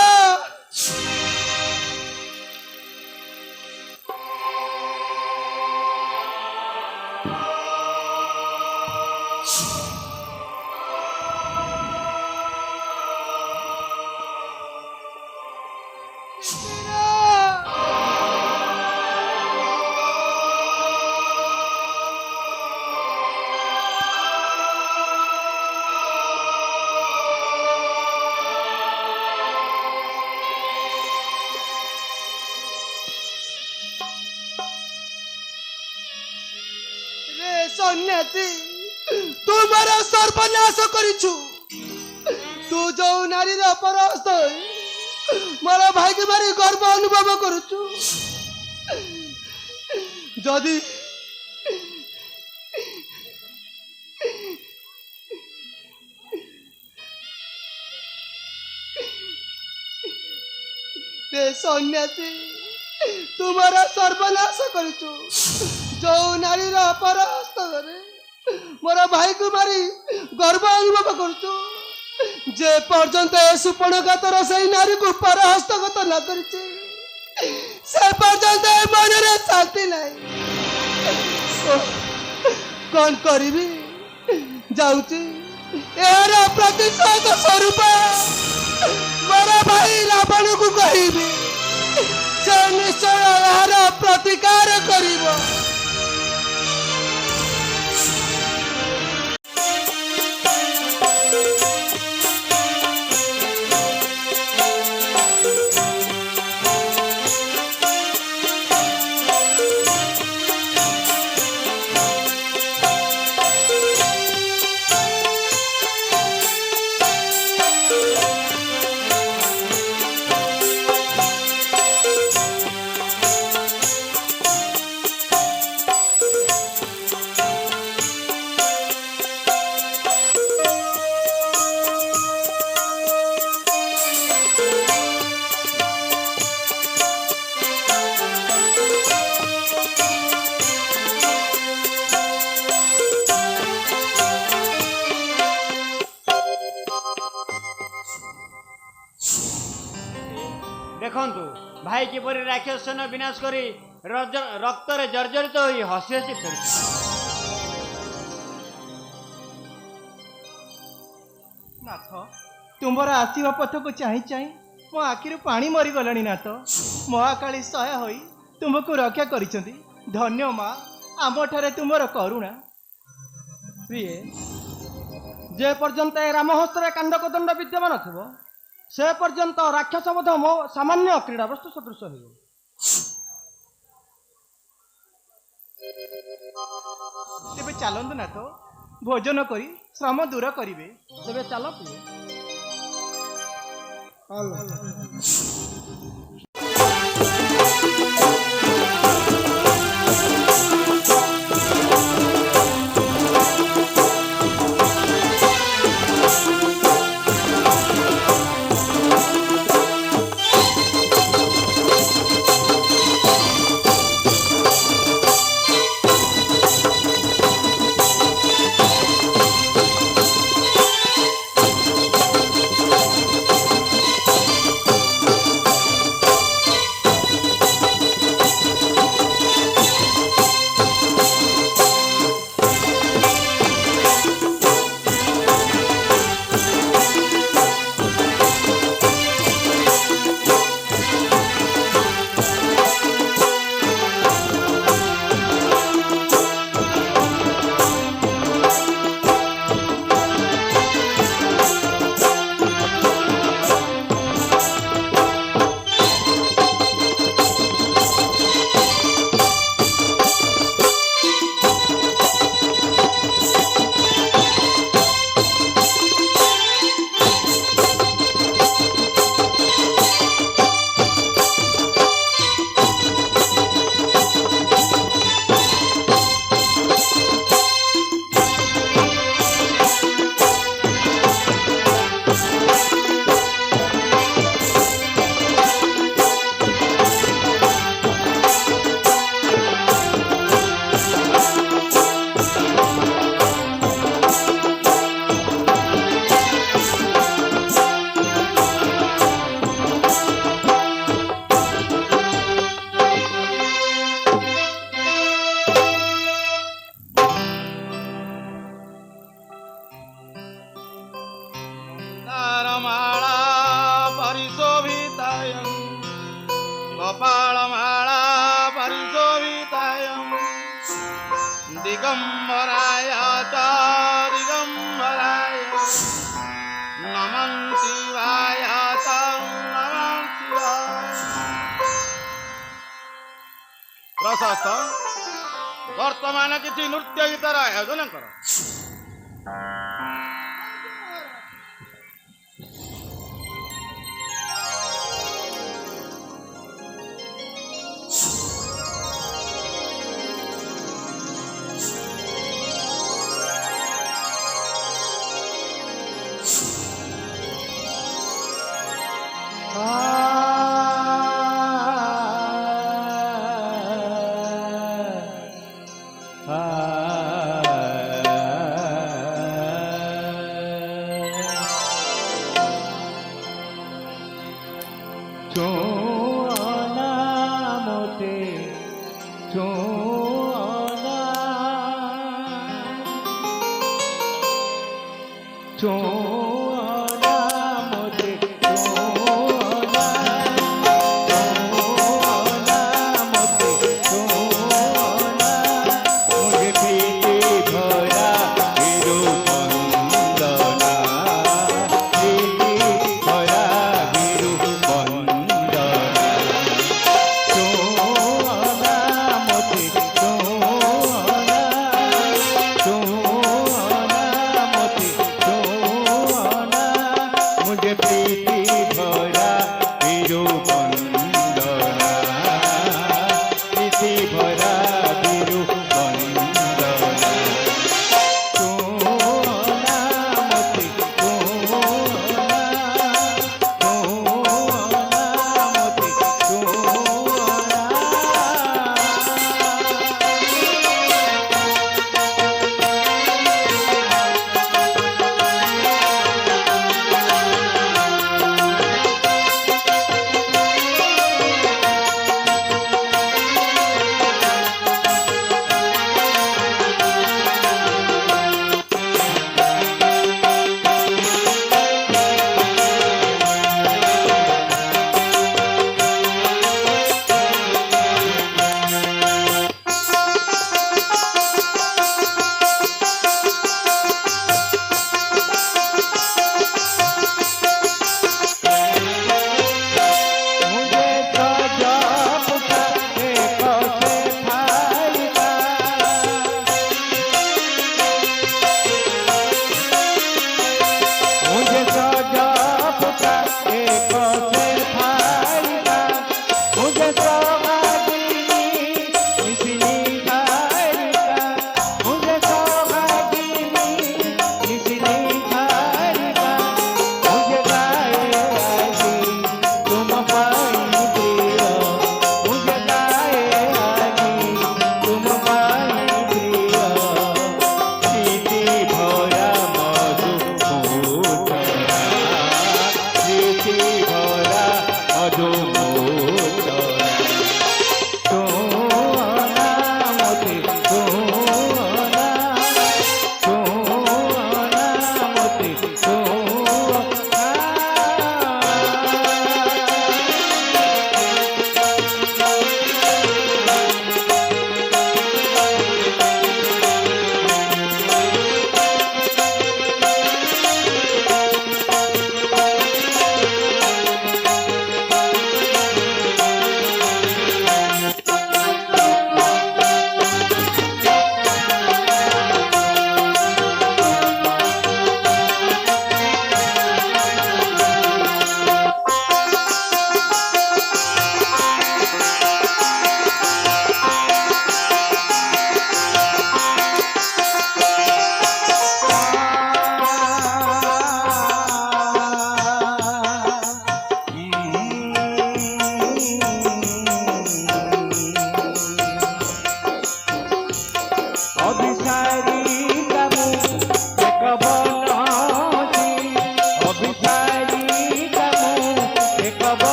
ସନ୍ନ୍ୟାସୀ ତୁ ମୋର ସର୍ବନାଶ କରିଛୁ। ତୁ ଯୋଉ ନାରୀର ପରାସ୍ତ ହୋଇ ମୋର ଭାଇକି ମାରି ଗର୍ବ ଅନୁଭବ କରୁଛୁ। ଯଦି ସନ୍ନ୍ୟାସୀ ତୁ ମୋର ସର୍ବନାଶ କରିଛୁ। ଯୋଉ ନାରୀର ପରାସ୍ତରେ ମୋର ଭାଇକୁ ମାରି ଗର୍ବ ଅନୁଭବ କରୁଛୁ। ଯେ ପର୍ଯ୍ୟନ୍ତ ଏ ସୁପର୍ଣ୍ଣଘାତର ସେଇ ନାରୀକୁ ପରହସ୍ତଗତ ନ କରିଛି ସେ ପର୍ଯ୍ୟନ୍ତ ଏ ମନରେ ଶାନ୍ତି ନାହିଁ। କଣ କରିବି ଯାଉଛି ଏହାର ପ୍ରତିଶୋଧ ସ୍ୱରୂପ ମୋର ଭାଇ ରାବଣକୁ କହିବି। ସେ ନିଶ୍ଚୟ ଏହାର ପ୍ରତିକାର କରିବ। ଦେଖନ୍ତୁ ଭାଇ କିପରି ରାକ୍ଷସ ସେନା ବିନାଶ କରି ରକ୍ତରେ ଜର୍ଜରିତ ହୋଇ ହସି ହସି ଫେରୁଛନ୍ତି। ନାଥ ତୁମର ଆସିବା ପଥକୁ ଚାହିଁ ଚାହିଁ ମୋ ଆଖିରୁ ପାଣି ମରିଗଲାଣି। ନାଥ ମହାକାଳୀ ସହାୟ ହୋଇ ତୁମକୁ ରକ୍ଷା କରିଛନ୍ତି। ଧନ୍ୟ ମା ଆମଠାରେ ତୁମର କରୁଣା। ପ୍ରିୟ ଯେ ପର୍ଯ୍ୟନ୍ତ ଏ ରାମହସ୍ତରେ କାଣ୍ଡକଦଣ୍ଡ ବିଦ୍ୟମାନ ଥିବ ସେ ପର୍ଯ୍ୟନ୍ତ ରାକ୍ଷସ ବୋଧ ମୋ ସାମାନ୍ୟ କ୍ରୀଡ଼ାବସ୍ତୁ ସଦୃଶ ହେବ। ତେବେ ଚାଲନ୍ତୁ ନାଥ ଭୋଜନ କରି ଶ୍ରମ ଦୂର କରିବେ। ତେବେ ଚାଲ ପ୍ରିୟ। ପ୍ରଶସ୍ତ ବର୍ତ୍ତମାନ କିଛି ନୃତ୍ୟ ଗୀତର ଆୟୋଜନ କର।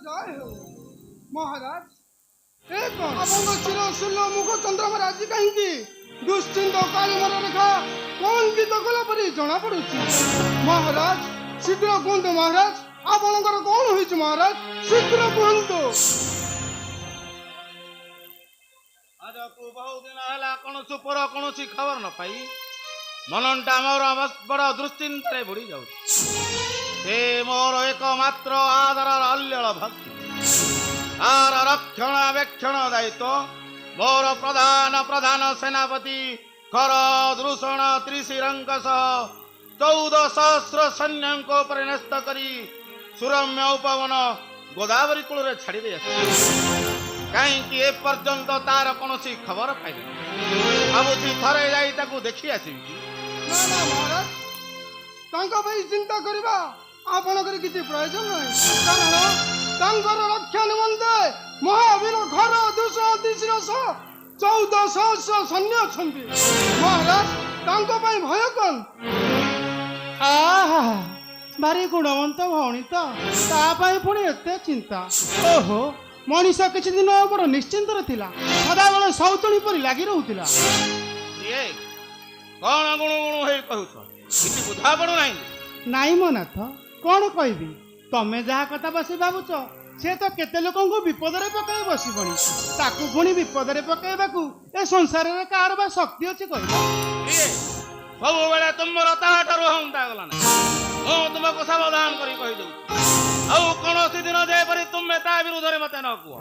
জয় হোক মহারাজ এ কোন আপঙ্গ চির শূন্য মুখ চন্দ্রমার আଜି কাহিଁକି দুশ্ଚିন্ত কাଳିমাର ରେଖା କଳଙ୍କିତ କଲା ପରି ଜଣା ପଡୁଛି ମହାରାଜ ଶୀଘ୍ର କୁହନ୍ତୁ ମହାରାଜ ଆପଣଙ୍କର କଣ ହୋଇଛି ମହାରାଜ ଶୀଘ୍ର କୁହନ୍ତୁ ଆଜକୁ ବହୁତ ଦିନ ହେଲା କୌଣସି ଉପର କୌଣସି ଖବର ନ ପାଇ ମନଟା ମୋର ବଡ଼ ଦୁଶ୍ଚିନ୍ତାରେ ବୁଡ଼ି ଯାଉଛି ସେ ମୋର ଏକମାତ୍ର ଆଦରର ଅଲ୍ୟଳ ଭକ୍ତି ତାର ରକ୍ଷଣାବେକ୍ଷଣ ଦାୟିତ୍ୱ ମୋର ପ୍ରଧାନ ସେନାପତି ଖର ଦୃଷଣ ତ୍ରିଶିରଙ୍କ ସହ 14,000 ସୈନ୍ୟଙ୍କ ଉପରେ ନ୍ୟସ୍ତ କରି ସୁରମ୍ୟ ଉପବନ ଗୋଦାବରୀ କୂଳରେ ଛାଡ଼ି ଦେଇ ଆସିଛି କାହିଁକି ଏପର୍ଯ୍ୟନ୍ତ ତାର କୌଣସି ଖବର ପାଇନି ଭାବୁଛି ଥରେ ଯାଇ ତାକୁ ଦେଖି ଆସିବି ନା ନା ମହାରାଜ ତାଙ୍କ ପାଇଁ ଚିନ୍ତା କରିବା ଆପଣଙ୍କର କିଛି ପ୍ରୟୋଜନ ନାହିଁ କାରଣ ତାଙ୍କର ରକ୍ଷା ନିମନ୍ତେ ମହାବୀର ଘର 14,000 ସୈନ୍ୟ ଅଛନ୍ତି ମହାରାଜ ତାଙ୍କ ପାଇଁ ଭୟ କଣ ଆହା ଭାରି ଗୁଣବନ୍ତ ଭଉଣୀ ତ ତା ପାଇଁ ପୁଣି ଏତେ ଚିନ୍ତା ଓହୋ ମଣିଷ କିଛି ଦିନ ବଡ଼ ନିଶ୍ଚିନ୍ତରେ ଥିଲା ସଦାବେଳେ ସୌତୁଣୀ ପରି ଲାଗି ରହୁଥିଲା ଇଏ କଣ ଗୁଣୁ ଗୁଣୁ ହେଇ କହୁଛ କିଛି ବୁଝା ପଡୁନାହିଁ ନାଇଁ ମୋ ନାଥ କଣ କହିବି ତମେ ଯାହା କଥା ବସି ଭାବୁଛ ସେ ତ କେତେ ଲୋକଙ୍କୁ ବିପଦରେ ପକାଇ ବସିବଣି ତାକୁ ପୁଣି ବିପଦରେ ପକାଇବାକୁ ଏ ସଂସାରରେ କାହାର ବା ଶକ୍ତି ଅଛି କହିଲ ଇଏ ସବୁବେଳେ ତୁମର ତାହାଠାରୁ ହନ୍ତା ଗଲା ନା ମୁଁ ତୁମକୁ ସାବଧାନ କରି କହିଦେଉଛି ଆଉ କୌଣସି ଦିନ ଯେପରି ତୁମେ ତା ବିରୁଦ୍ଧରେ ମତେ ନ କୁହ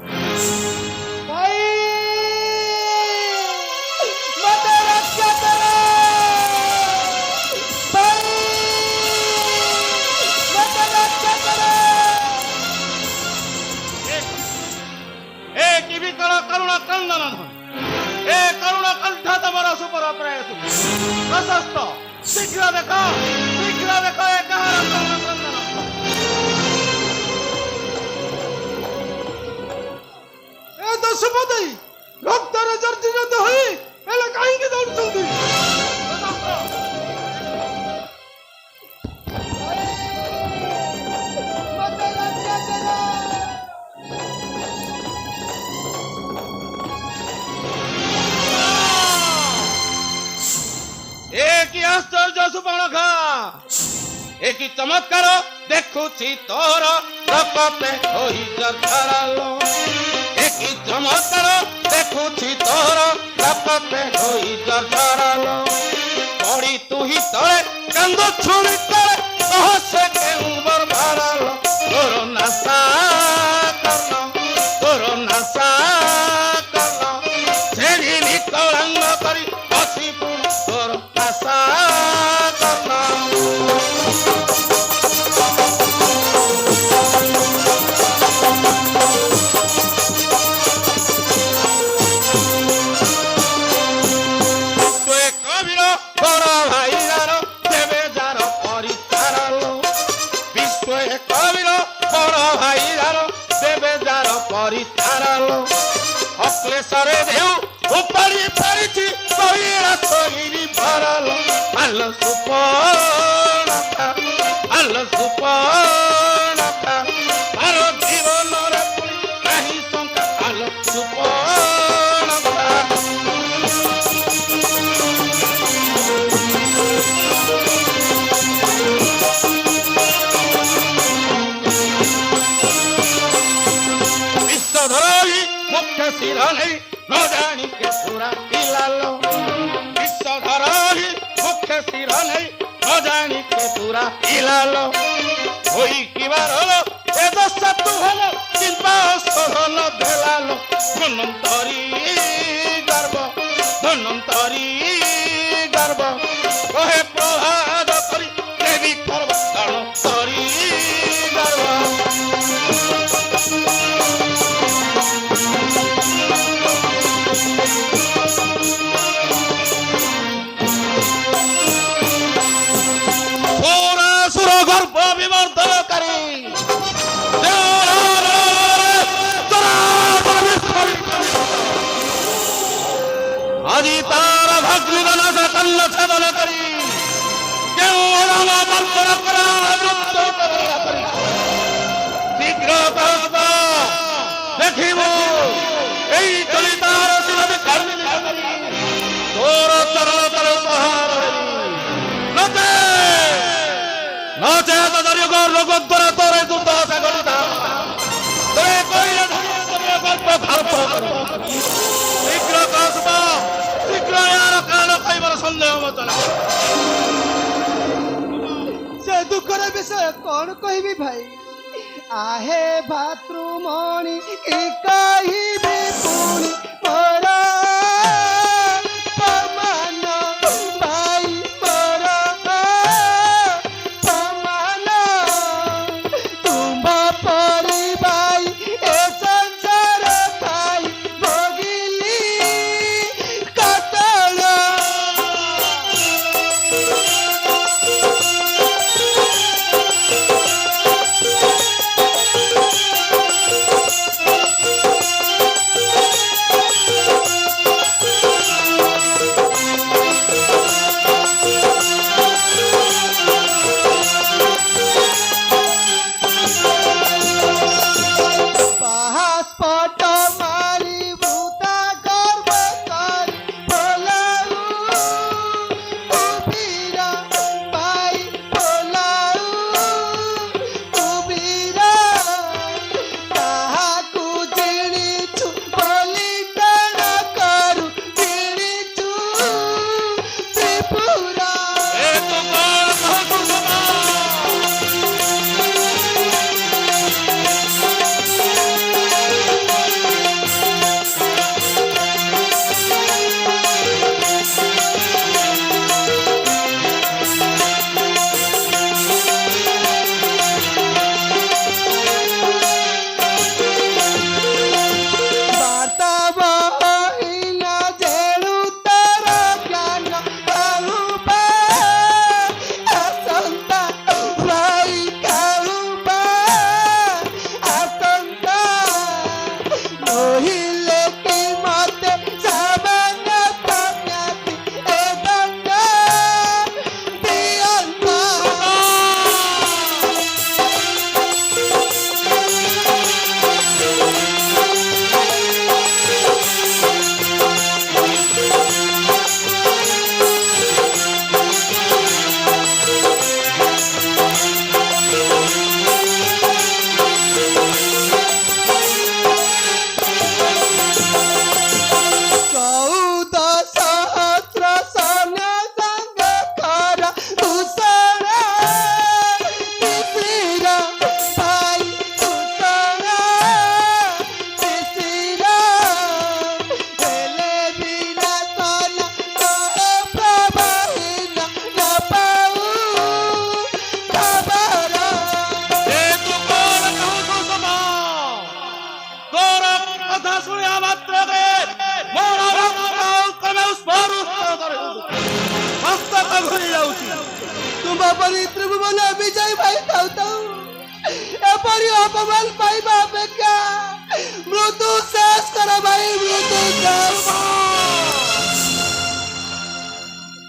ଭାଇ ମତେ ରକ୍ଷା କର ଭାଇ ମତେ ରକ୍ଷା କର ଏ କି ବିକଳ କରୁଣ କ୍ରନ୍ଦନ ଧ୍ୱନି ଏ କରୁଣ କଣ୍ଠ ତମର ସୁପର ପ୍ରୟାସ ପ୍ରଶସ୍ତ ଶୀଘ୍ର ଦେଖ ଏ କାହାର କରୁଣ କ୍ରନ୍ଦନ ଏ ଦଶପତି ରକ୍ତରେ ଜର୍ଜରିତ ହୋଇ ହେଲେ କାହିଁକି ଦୌଡୁଛନ୍ତି ଏ କି ଆଶ୍ଚର୍ଯ୍ୟ ସୁପର୍ଣ୍ଣଖା ଏ କି ଚମତ୍କାର ଦେଖୁଛି ତୋର ରକ୍ତେ ହୋଇ ଜର୍ଜରାଲୋ ଏ କି ଚମତ୍କାର ଦେଖୁଛି ତୋର ରକ୍ତେ ହୋଇ ଜର୍ଜରାଲୋ ପଡ଼ି ତୁହି ତଳେ କାନ୍ଦୁଛୁ ତଳେ କହ ସେ କେଉଁ ବରବାରାଲୋ ତୋର ନାଶା କର୍ଣ୍ଣ ଛେଡ଼ି ବିକଳାଙ୍ଗ କରି ବସି ପୁଣି ତୋର ନାଶା କର୍ଣ୍ଣ ଅକ୍ଲେଶରେ ଦେଉ ଉପାଡ଼ି ପାରିଛି କଇରା ଶରୀରି ଭରାଲ ଆଲ ସୁପର୍ଣ୍ଣଖା ଆର ଜୀବନରେ ପୁଣି ନାହିଁ ଶଙ୍କା ଆଲ ସୁପର୍ଣ୍ଣଖା ବିଶ୍ୱଧରି ମୁଖ୍ୟ ଶିର ନେଇ ନ ଜାଣି କେ ପୁରା ପିଲାଲୋ ବିଶ୍ୱଧରି ମୁଖ୍ୟ ଶିର ନେଇ ନ ଜାଣି କେ ପୁରା ପିଲାଲୋ ହୋଇ କିବାରଲୋ ଏ ଦଶା ତୁ ହେଲ ଚିନ୍ତା ସହନ ଦେଲାଲୋ ଧନନ୍ତରୀ ଗର୍ବ କହେ ପ୍ରଭାତ କରି ଦେବୀ ପର୍ବ ତରି ଗର୍ବ গর্ব বিবর্ধনকারী আজি তার ভগ্নিগণাথ কন্ন ছেদন করি কেউ রাম বর্তন করা শীঘ্র ନଚେତ ଦରିକ ରୋଗ ଦ୍ୱାରା ତୋର ଦୁର୍ଦ୍ଦଶା ଘଟିତା ତୋରେ କହିଲେ ଧରିଏ ଗଳ୍ପ ଖାରପ ଶୀଘ୍ର କସବ ଶୀଘ୍ର ଏହାର କାରଣ କହିବାର ସନ୍ଦେହ ମତ ନାହିଁ। ସେ ଦୁଃଖର ବିଷୟ କଣ କହିବି ଭାଇ? आहे भातृमणि की कहिबे पुनि पर पमान भाई पर पमान तुम परि भाई ए संसार भाई भोगिली कतल पासपोर्ट मारी भूता गर्व कर बोलाऊ उबीरा पाई बोलाऊ उबीरा ताहाकू जिणीछु बोली कण करू जिणीछु त्रिपुरा ଏ ତୁ କଣ କହୁଛୁ ସଭା? ବାର୍ତ୍ତା ବହିନା ଯେଣୁ ତାର ଜ୍ଞାନ କାଳୁବା ଆସନ୍ତା ଭାଇ କାଳୁବା ଆସନ୍ତା କହିଲେ କି ମତେ ସାମାନ୍ୟ ପ୍ରଜ୍ଞାତି ଏ ଦଣ୍ଡ ଦିଅନ୍ତା। ଚଉଦ ସହସ୍ର ସୈନ୍ୟ ସାଙ୍ଗ କର ତୁଷାର ଶିଶିର ଭାଇ ତୁଷାର ଶିଶିର ହେଲେ ବିନା ତନ କହେ ପ୍ରବାହୀନ ନ ପାଉ ଖବର। ଏ ତୁ କଣ କହୁଛୁ ସଭା? ତୋର କଥା ଶୁଣିବା ମାତ୍ରକେ ମୋର କ୍ରମେ ସ୍ପରୁଷ କରେ ମସ୍ତକ ଘୁରି ଯାଉଛି। ତୁମ ପରି ତ୍ରିଭୁବନ ବିଜୟ ଭାଇ ଥାଉ ଥାଉ ଏପରି ଅପମାନ ପାଇବା ଅପେକ୍ଷା ମୃତ୍ୟୁ ଶେଷ କର ଭାଇ ମୃତ୍ୟୁ ଶେଷ।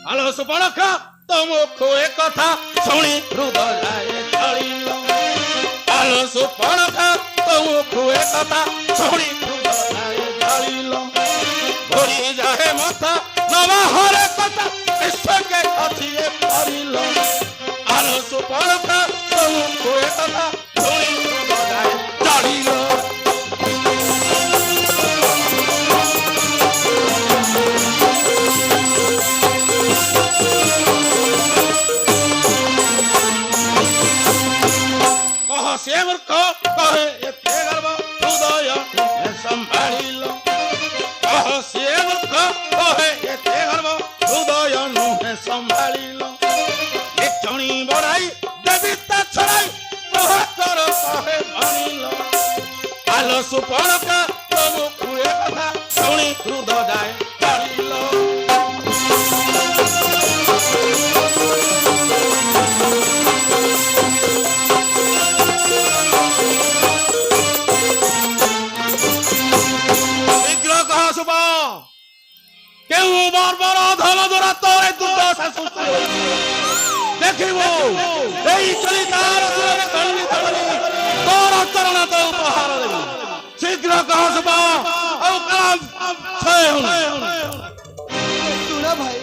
ଆଲୋ ସୁପର୍ଣ୍ଣଖା ତୋ ମୁଖ ଏ କଥା ଶୁଣି ହୃଦୟ ଛଳିଲ। ଆଲୋ ସୁପର୍ଣ୍ଣଖା ତୋ ମୁଖ ଏ କଥା ଶୁଣି ହୃଦୟ ଛଳିଲ। ଘୁରି ଯାଏ ମଥା ନବା ହରେ କଥା ବିଶ୍ୱକେ ଅଛିଏ ପରିଲ। ଆଲୋ ସୁପର୍ଣ୍ଣଖା ତୋ ମୁଖ ଏ କଥା ଶୁଣି ହୃଦୟ ଛଳିଲ। କହ ସେ ମୂର୍ଖ କହେ ଏତେ ଗର୍ବ ହୃଦୟ ନୁହେଁ ସମ୍ଭାଳିଲ। କହ ସେ ମୂର୍ଖ କହେ ଏତେ ଗର୍ବ ହୃଦୟ ନୁହେଁ ସମ୍ଭାଳିଲ। ଏ ଚଣି ବଢାଇ ଦେବି ତା ଛଡାଇ ପ୍ରଭାକର କହେ ଭଣିଲ। ଆଲୋ ସୁପର୍ଣ୍ଣଖା ତମୁ କୁଏ କଥା ଶୁଣି ହୃଦୟ ଛାଡ଼ିଲ। ଶୀଘ୍ର କହ ଶୁଭ କେଉଁ ବର୍ବର ଧନ ଦ୍ୱାରା ତୋରେ ଦୁର୍ଦ୍ଦଶା ସୃଷ୍ଟି ହୋଇଛି? ଦେଖିବୁ ଏଇ ଚଳି ତାର ସୁରରେ ଧରି ତୋର ଚରଣ ତ ଉପହାର ଦେବି। ଶୀଘ୍ର କହ ଶୁଭ ଆଉ କାମ ଶୁଣ ଭାଇ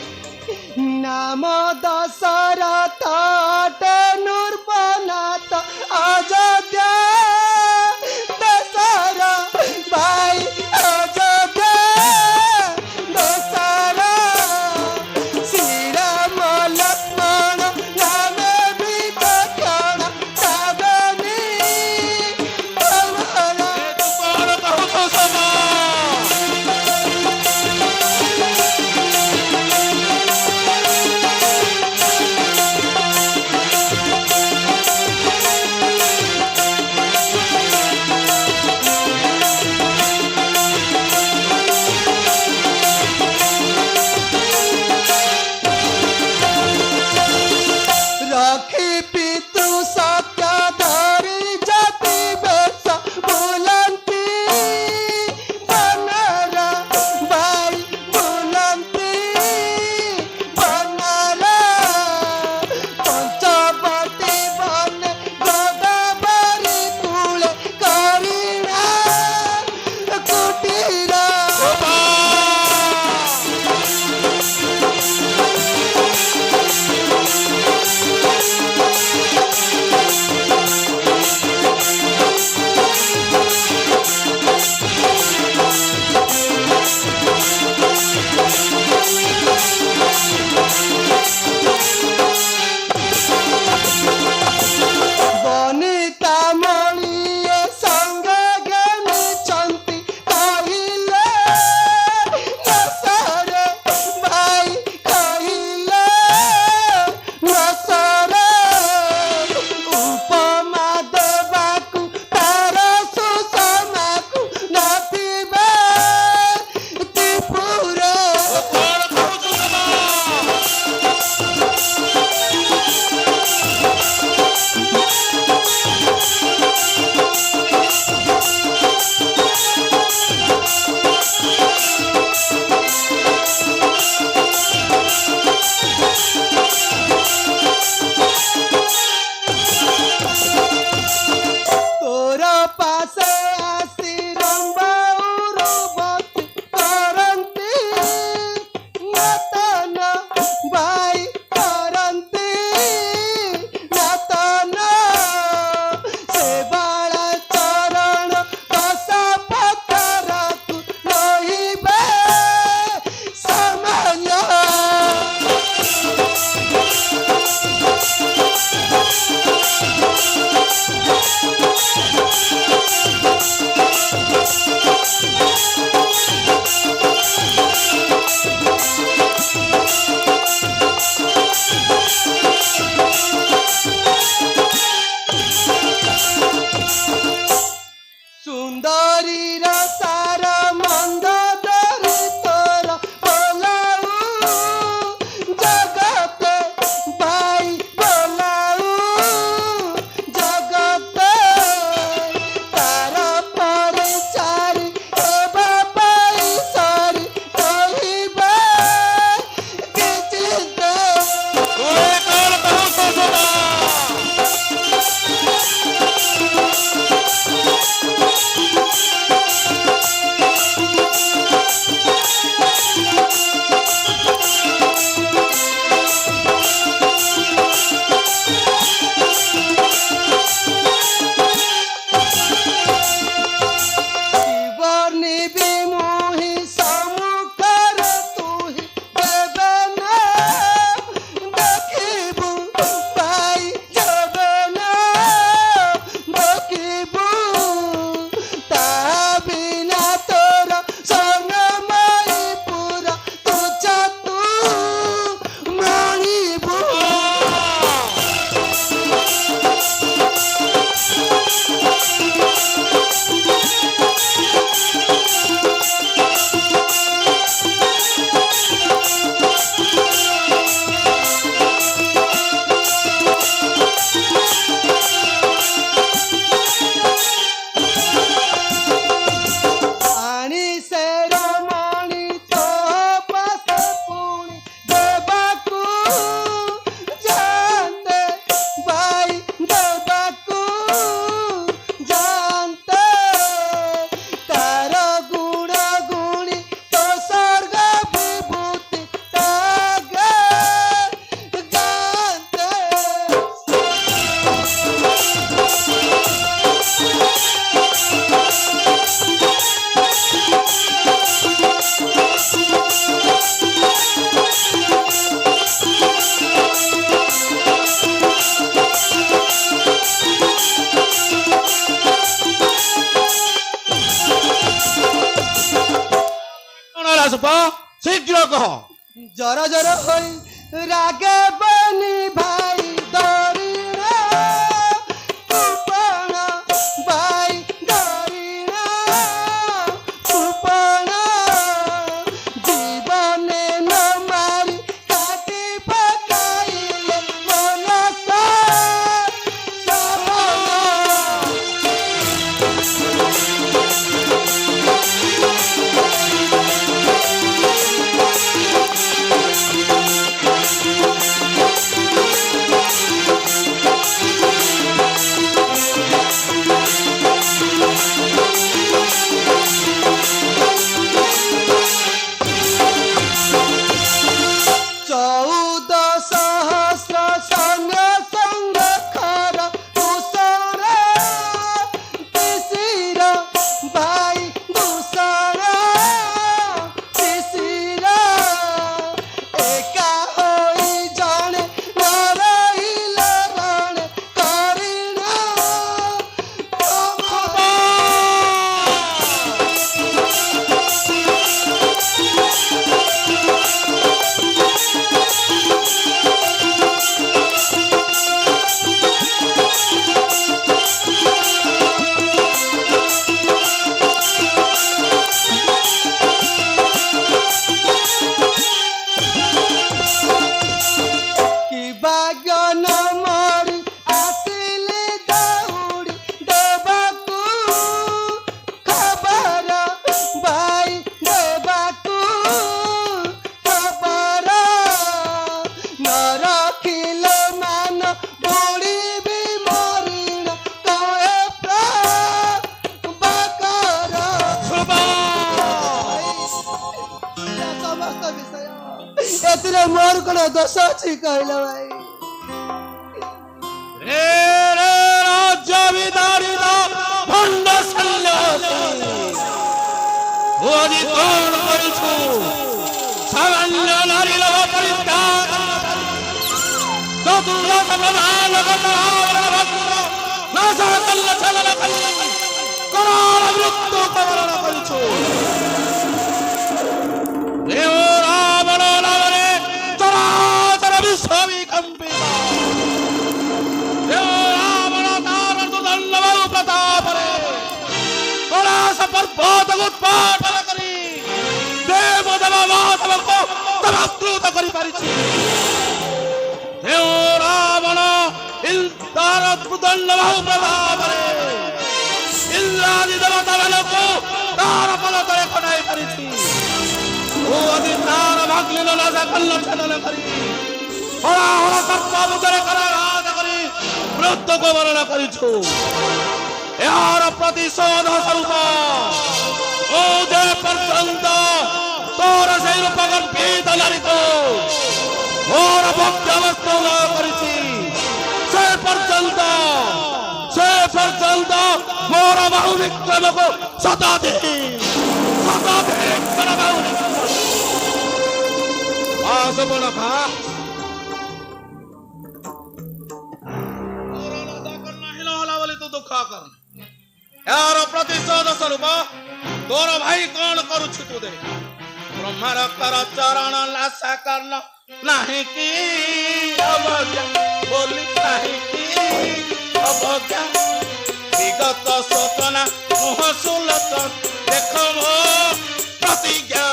ନାମ ଦଶରଥ ଟେନୁର୍ पासे आसी रंबा उर्वती करंती नतन भाई करंती नतन से बाला चरण दशा पत्थरकु लोहिबे समय सुंदरी रसार मंद दरी तोर बोलाऊ जगत भाई बोलाऊ जगत तार परिचारी एबा पाई सारी कहिबे किछि दे জীবনী বিমোহি সমুখর তুহি দেবে না দেখিবু পাই যাবে না দেখিবু তা বিনা তোর সঙ্গময়ী পুরা তুচ্ছ তু মরিবু আনি সে রমণী তো পাশ পুনি দেবাকু জানতে ভাই দেবাকু জানতে তার গুণ গুণী তো স্বর্গ বিভূতি তাগে গানতে କଣ ହେଲା ସୁପ ଶୀଘ୍ର କହ জর জর হই রাগে বনি ভাই দরিণা কুপণ ভাই দরিণা কুপণ জীবনে ন মারি কাটি পকাইলে মনস শ্রবণ ମୋର କଣ ଦୋଷ ଅଛି କହିଲ ଭାଇ? রে রে রাজ্য বিদারিত ভণ্ড সন্ন্যাসী ও আজ কোন করিছু সামান্য নারী লোভ পরিত্যাগ চতুর্দশ প্রধান নাশা কল্ল ছলন করি করণ মৃত্যু করণ করিছু দেব রাবণ নামে চরাচর বিশ্ব বিকম্পিত দেব রাবণ তার দুদণ্ড বায়ু প্রতাপরে কলাস পর্বত উৎপাটন করি দেব দেব মহাদেবଙ୍କୁ তমাকୃତ କରିପାରିଛି ଦେବ ରାବଣ ତାର ଦୁଦଣ୍ଡ ବାହୁ ପ୍ରଭାବରେ ଇନ୍ଦ୍ରାଦି ଦେବତାମାନଙ୍କୁ ତାର ପଦ ତଳେ ଖଟାଇ ପାରିଛି ଓ ଆଜି ତାର ଭାଗ୍ଲିନ ନାଶ କର୍ଣ୍ଣ ଛେଦନ କରି ହଳାହଳ ସର୍ପ ଭିତରେ କରାଘାତ କରି ମୃତ୍ୟୁକୁ ବରଣ କରିଛୁ ଏହାର ପ୍ରତିଶୋଧ ସ୍ୱରୂପ ଓ ଯେ ପର୍ଯ୍ୟନ୍ତ ତୋର ସେଇ ରୂପ ଗର୍ଭିତ ନାରୀକୁ ମୋର ଭକ୍ତ୍ୟବସ୍ତୁ ନ କରିଛି ସେ ପର୍ଯ୍ୟନ୍ତ ମୋର ବାହୁ ବିକ୍ରମକୁ ଶତାଧିକ ସୁବର୍ଣ୍ଣଖା ବୋଲି ତୁ ଦୁଃଖ କର ଏହାର ପ୍ରତିଶୋଧ ସ୍ୱରୂପ ତୋର ଭାଇ କଣ କରୁଛୁ ତୁ ଦେଖ ବ୍ରହ୍ମାର କର ଚରଣ ନାଶା କର୍ଣ୍ଣ ନାହିଁ କି ଅବଜ୍ଞା ବୋଲି ନାହିଁ କି ଅବଜ୍ଞା ବିଗତ ସୋଚନା ମୁହ ସୁଲୋଚନ ଦେଖ ମୋ ପ୍ରତିଜ୍ଞା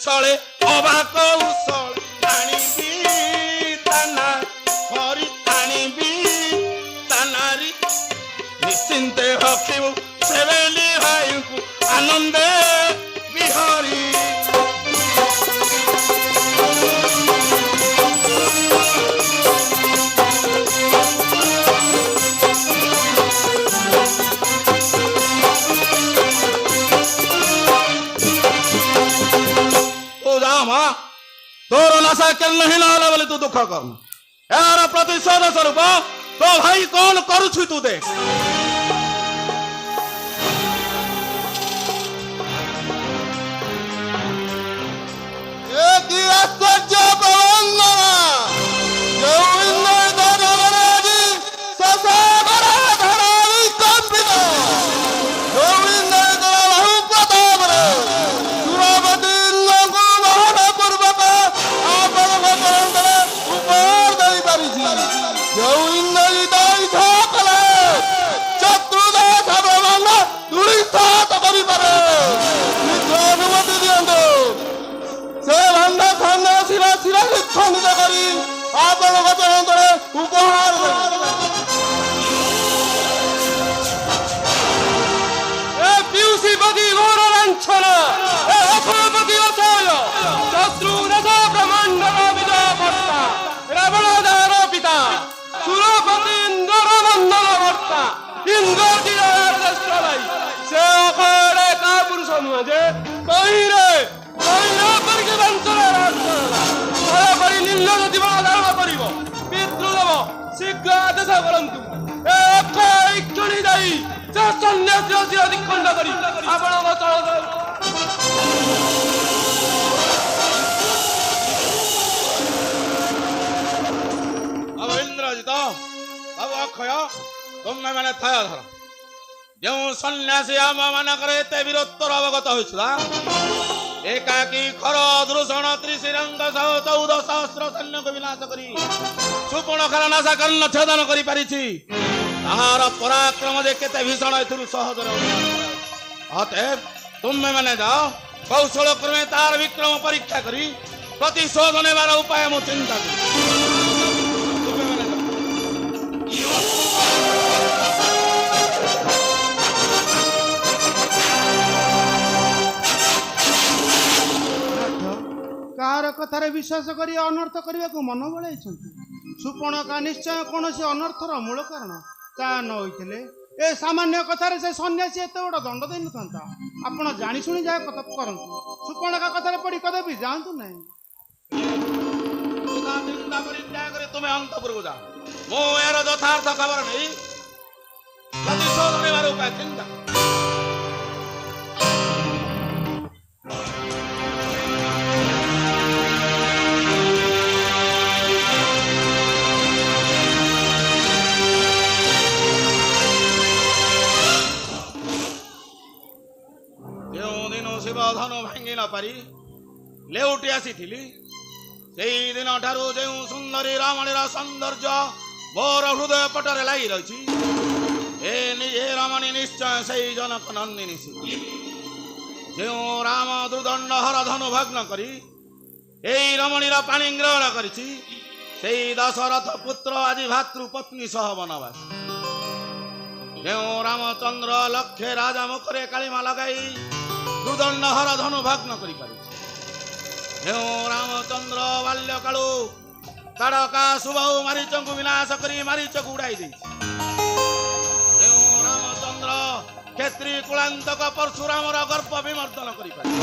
ছড়ে অবাক উসল আনিবি তানা হরি আনিবি তানারি নিশ্চিন্তে হকিবু সেবেলি ভাইଙ୍କୁ আনন্দে বিহারি ତୋର ନାଶା କେନ ହିଁ ନହେଲା ବୋଲି ତୁ ଦୁଃଖ କର ଏହାର ପ୍ରତିଶୋଧ ସ୍ୱରୂପ ତୋ ଭାଇ କଣ କରୁଛୁ ତୁ ଦେଖ কি আশ্চর্য প্রবন্ধনা ଯେଉଁ ଇନ୍ଦ୍ର ଧରରେ ଆଜି ଶେଷ କରା ଧରା ବିକମ୍ପିତ ଯେଉଁ ଇନ୍ଦ୍ର ବାହୁ ପ୍ରତାପରେ ସୁରପତି ଇନ୍ଦ୍ରଙ୍କୁ ବହନ ପୂର୍ବକ ଆପଣଙ୍କ ଚରଣରେ ଉପହାର ଦେଇପାରିଛି ଯେଉଁ ଇନ୍ଦ୍ରଜିତ ଇଚ୍ଛା କଲେ ଚତୁର୍ଦଶ ବ୍ରହ୍ମାଣ୍ଡ ଧୂଳିସାତ କରିପାରେ ଶୀଘ୍ର ଅନୁମତି ଦିଅନ୍ତୁ ସେ ଭଣ୍ଡ ସନ୍ନ୍ୟାସୀର ଶିର ଖଣ୍ଡିତ କରି ଆପଣଙ୍କ ଚରଣରେ ଉପହାର ଏ ପିଉଷୀପତି ଘୋର ଲାଞ୍ଛନ ଏ ଅଖଳପତି ଅସହ୍ୟ ଶତ୍ରୁନାଶ ବ୍ରହ୍ମାଣ୍ଡର ବିଜୟ କର୍ତ୍ତା ରାବଣ ଦାର ପିତା ସୁରପତି ଇନ୍ଦ୍ର ମଣ୍ଡଳ କର୍ତ୍ତା ଇନ୍ଦ୍ରଜିର ଶ୍ରେଷ୍ଠ ଭାଇ ସେ ଅଖଳେ କା ପୁରୁଷ ନୁହେଁ ଯେ କହିରେ କରିକି ବଂଶର ଦୟାକରି ନିର୍ଲଜ ଜୀବନ ଧାରଣ କରିବ ପିତୃଦେବ ଶୀଘ୍ର ଆଦେଶ କରନ୍ତୁ ଏ ଅଖ ଇକ୍ଷୁଣି ଯାଇ ସେ ସନ୍ନ୍ୟାସୀର ଶିର ଦ୍ୱିଖଣ୍ଡ କରି ଆପଣଙ୍କ ଚରଣରେ अब इंद्रजित अब अक्षय तुम्हें मैंने थाय धर जो सन्यासी आम मानकर एते वीरत्वर अवगत होइछला एकाकी खर दृषण त्रिशिरंग सह 14,000 सैन्य को विनाश करी सुपर्णखार नाशा कर्ण छेदन करी पारिछि ताहार पराक्रम जे केते भीषण एथुरु सहज अतएव तुम्हें मैंने जाओ कौशल क्रमे तार विक्रम परीक्षा करी प्रतिशोध नेबार उपाय मु चिंता करी କାହାର କଥାରେ ବିଶ୍ୱାସ କରି ଅନର୍ଥ କରିବାକୁ ମନ ବଳାଇଛନ୍ତି। ସୁପର୍ଣ୍ଣକା ନିଶ୍ଚୟ କୌଣସି ଅନರ್ಥର ମୂଳ କାରଣ। ତା ନ ହୋଇଥିଲେ ଏ ସାମାନ୍ୟ କଥାରେ ସେ ସନ୍ନ୍ୟାସୀ ଏତେ ବଡ଼ ଦଣ୍ଡ ଦେଇନଥାନ୍ତା। ଆପଣ ଜାଣି ଶୁଣି ଯାହା କଥା କରନ୍ତୁ, ସୁପର୍ଣ୍ଣକା କଥାରେ ପଡ଼ି କଦାପି ଯାଆନ୍ତୁ ନାହିଁ। ଚିନ୍ତା ପରିତ୍ୟାଗ କରି ତୁମେ ଅନ୍ତପୁରକୁ ଯାଅ। ମୁଁ ଏହାର ଯଥାର୍ଥ ଖବର ନେଇ ପ୍ରତିଶୋଧ ନେବାର ଉପାୟ ଚିନ୍ତା କର। ଯେଉଁଦିନ ଶିବ ଧନୁ ଭାଙ୍ଗି ନ ପାରି ଲେଉଟି ଆସିଥିଲି, ସେଇଦିନ ଠାରୁ ଯେଉଁ ସୁନ୍ଦରୀ ରମଣୀର ସୌନ୍ଦର୍ଯ୍ୟ ମୋର ହୃଦୟ ପଟରେ ଲାଗି ରହିଛି, ଏ ରମଣୀ ନିଶ୍ଚୟ ସେଇ ଜନକ ନନ୍ଦିନୀ ସିଂହ। ଯେଉଁ ରାମ ଦୁର୍ଦଣ୍ଡ ହର ଧନୁ ଭଗ୍ନ କରି ଏଇ ରମଣୀର ପାଣି ଗ୍ରହଣ କରିଛି, ସେଇ ଦଶରଥ ପୁତ୍ର ଆଜି ଭାତୃ ପତ୍ନୀ ସହ ବନବାସ। ଯେଉଁ ରାମଚନ୍ଦ୍ର ଲକ୍ଷେ ରାଜା ମୁଖରେ କାଳିମା ଲଗାଇ ଦୁର୍ଦଣ୍ଡ ହର ଧନୁ ଭଗ୍ନ କରିପାରିଛି, ଯେଉଁ ରାମଚନ୍ଦ୍ର ବାଲ୍ୟକାଳୁ ତାଡ଼କା ସୁବାହୁ ମାରିଚଙ୍କୁ ବିନାଶ କରି ମାରିଚକୁ ଉଡ଼ାଇ ଦେଇଛି, ଯେଉଁ ରାମଚନ୍ଦ୍ର କ୍ଷେତ୍ରୀ କୁଳାନ୍ତକ ପରଶୁରାମର ଗର୍ବ ବିମର୍ଦ୍ଦନ କରିପାରିଛି,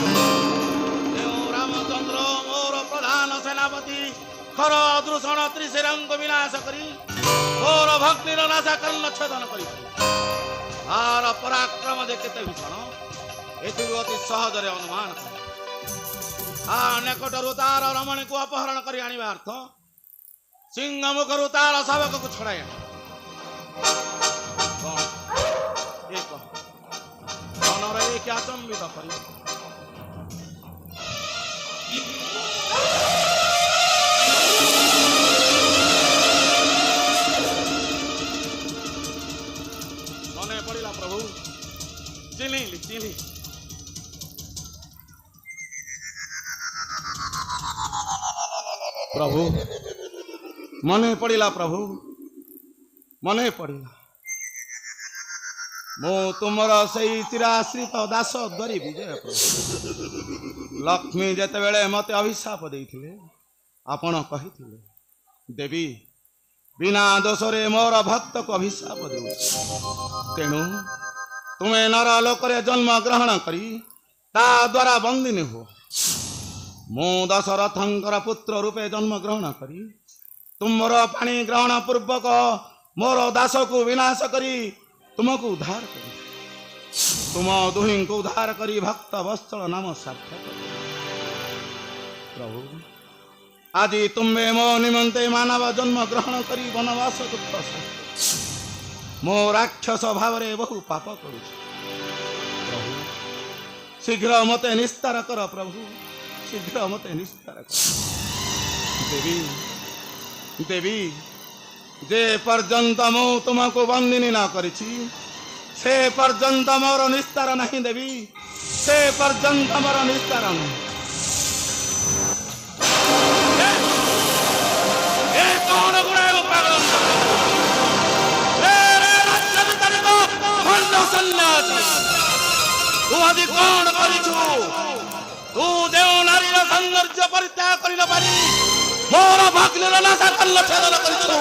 ଯେଉଁ ରାମଚନ୍ଦ୍ର ମୋର ପ୍ରଧାନ ସେନାପତି ଖର ଦୃଷଣ ତ୍ରିଶିରଙ୍କୁ ବିନାଶ କରି ମୋର ଭଗ୍ନୀର ନାଶା କର୍ଣ୍ଣ ଛେଦନ କରିପାରିଛି, ତାର ପରାକ୍ରମ ଯେ କେତେ ଭୀଷଣ ଏଥିରୁ ଅତି ସହଜରେ ଅନୁମାନ କରେ। ନିକଟରୁ ତାର ରମଣୀକୁ ଅପହରଣ କରି ଆଣିବା ଅର୍ଥ ସିଂହ ମୁଖରୁ ତାର ଶାବକକୁ ଛଡ଼ାଇ ଆଣ। ମନରେ କି ଆଚମ୍ବିତ କରି ମନେ ପଡ଼ିଲା ପ୍ରଭୁ, ଚିହ୍ନିଲି ଚିହ୍ନିଲି। ପ୍ରଭୁ ମନେ ପଡ଼ିଲା, ପ୍ରଭୁ ମନେ ପଡ଼ିଲା। ମୁଁ ତୁମର ସେଇ ଚିରାଶ୍ରିତ ଦାସ ଗରିବ ବିଜୟ ପ୍ରଭୁ। ଲକ୍ଷ୍ମୀ ଯେତେବେଳେ ମୋତେ ଅଭିଶାପ ଦେଇଥିଲେ, ଆପଣ କହିଥିଲେ, ଦେବୀ ବିନା ଦୋଷରେ ମୋର ଭକ୍ତକୁ ଅଭିଶାପ ଦେଉଛି, ତେଣୁ ତୁମେ ନର ଲୋକରେ ଜନ୍ମ ଗ୍ରହଣ କରି ତା ଦ୍ୱାରା ବନ୍ଦିନୀ ହୁଅ। ମୁଁ ଦଶରଥଙ୍କର ପୁତ୍ର ରୂପେ ଜନ୍ମ ଗ୍ରହଣ କରି ତୁମର ପାଣି ଗ୍ରହଣ ପୂର୍ବକ ମୋର ଦାସକୁ ବିନାଶ କରି ତୁମକୁ ଉଦ୍ଧାର କରି ତୁମ ଦୁହିଁଙ୍କୁ ଉଦ୍ଧାର କରି ଭକ୍ତ ବତ୍ସଳ ନାମ ସାର୍ଥକ। ପ୍ରଭୁ ଆଜି ତୁମେ ମୋ ନିମନ୍ତେ ମାନବ ଜନ୍ମ ଗ୍ରହଣ କରି ବନବାସ ଦୁଃଖ ମୋ ରାକ୍ଷସ ଭାବରେ ବହୁ ପାପ କରୁଛି। ପ୍ରଭୁ ଶୀଘ୍ର ମୋତେ ନିସ୍ତାର କର, ପ୍ରଭୁ ଶୀଘ୍ର ମୋତେ ନିସ୍ତାର କର। ଦେବୀ ଦେବୀ ଯେ ପର୍ଯ୍ୟନ୍ତ ମୁଁ ତୁମକୁ ବନ୍ଦିନୀ ନ କରିଛି, ସେ ପର୍ଯ୍ୟନ୍ତ ମୋର ନିସ୍ତାର ନାହିଁ ଦେବୀ, ସେ ପର୍ଯ୍ୟନ୍ତ ମୋର ନିସ୍ତାର ନାହିଁ। ତୁ ଆଜି କଣ କରିଛୁ? ତୁ ଯେଉଁ ନାରୀର ସୌନ୍ଦର୍ଯ୍ୟ ପରିତ୍ୟାଗ କରି ନ ପାରି ମୋର ଭଗ୍ନୀର ନାଶା କର୍ଣ୍ଣ ଛେଦନ କରିଛୁ,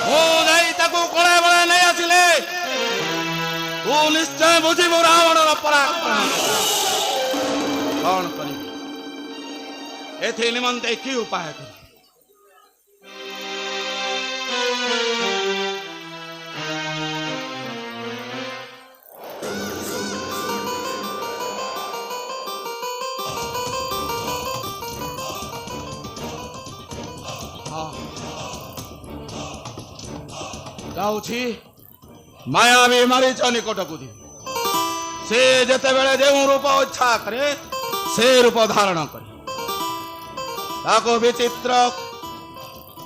ମୁଁ ଯାଇ ତାକୁ କୋଳେ ବଳେ ନେଇ ଆସିଲେ ତୁ ନିଶ୍ଚୟ ବୁଝିବୁ ରାବଣର ପରାକ୍ରମ। କଣ କରିବି ଏଥି ନିମନ୍ତେ କି ଉପାୟ କରିବି? ଯାଉଛି ମାୟାବୀ ମାରିଚ ନିକଟକୁ ଯିବି। ସେ ଯେତେବେଳେ ଯେଉଁ ରୂପ ଇଚ୍ଛା କରେ ସେ ରୂପ ଧାରଣ କରେ, ତାକୁ ବିଚିତ୍ର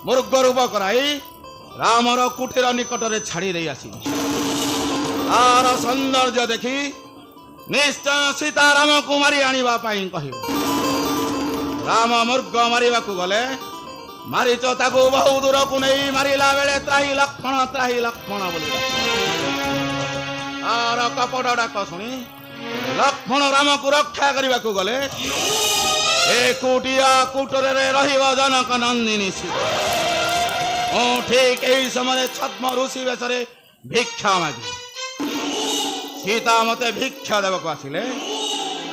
ମୃଗ ରୂପ କରାଇ ରାମର କୁଟୀର ନିକଟରେ ଛାଡ଼ି ଦେଇ ଆସିବି। ତାର ସୌନ୍ଦର୍ଯ୍ୟ ଦେଖି ନିଶ୍ଚୟ ସୀତାରାମକୁ ମାରି ଆଣିବା ପାଇଁ କହିବ। ରାମ ମୃଗ ମାରିବାକୁ ଗଲେ ମାରିଚ ତାକୁ ବହୁ ଦୂରକୁ ନେଇ ମାରିଲା ବେଳେ ତ୍ରାହି ଲକ୍ଷ୍ମଣ ବୋଲି ତାର କପଟ ଡାକ ଶୁଣି ଲକ୍ଷ୍ମଣ ରାମକୁ ରକ୍ଷା କରିବାକୁ ଗଲେ ଏକୁଟିଆ କୁଟରରେ ରହିବ ଜନକ ନନ୍ଦିନୀ ସୀତା। ମୁଁ ଠିକ ଏହି ସମୟରେ ଛଦ୍ମ ଋଷି ବେଶରେ ଭିକ୍ଷା ମାଗି ସୀତା ମତେ ଭିକ୍ଷା ଦେବାକୁ ଆସିଲେ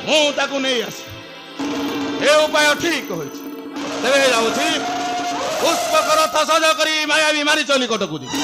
ମୁଁ ତାକୁ ନେଇ ଆସି ଏ ଉପାୟ ଠିକ ହୋଇଛି। ତେବେ ଯାଉଛି ପୁଷ୍ପକ ରଥ ସଜ କରି ମାୟାବୀ ମାରିଚ ନିକଟକୁ ଯିବି।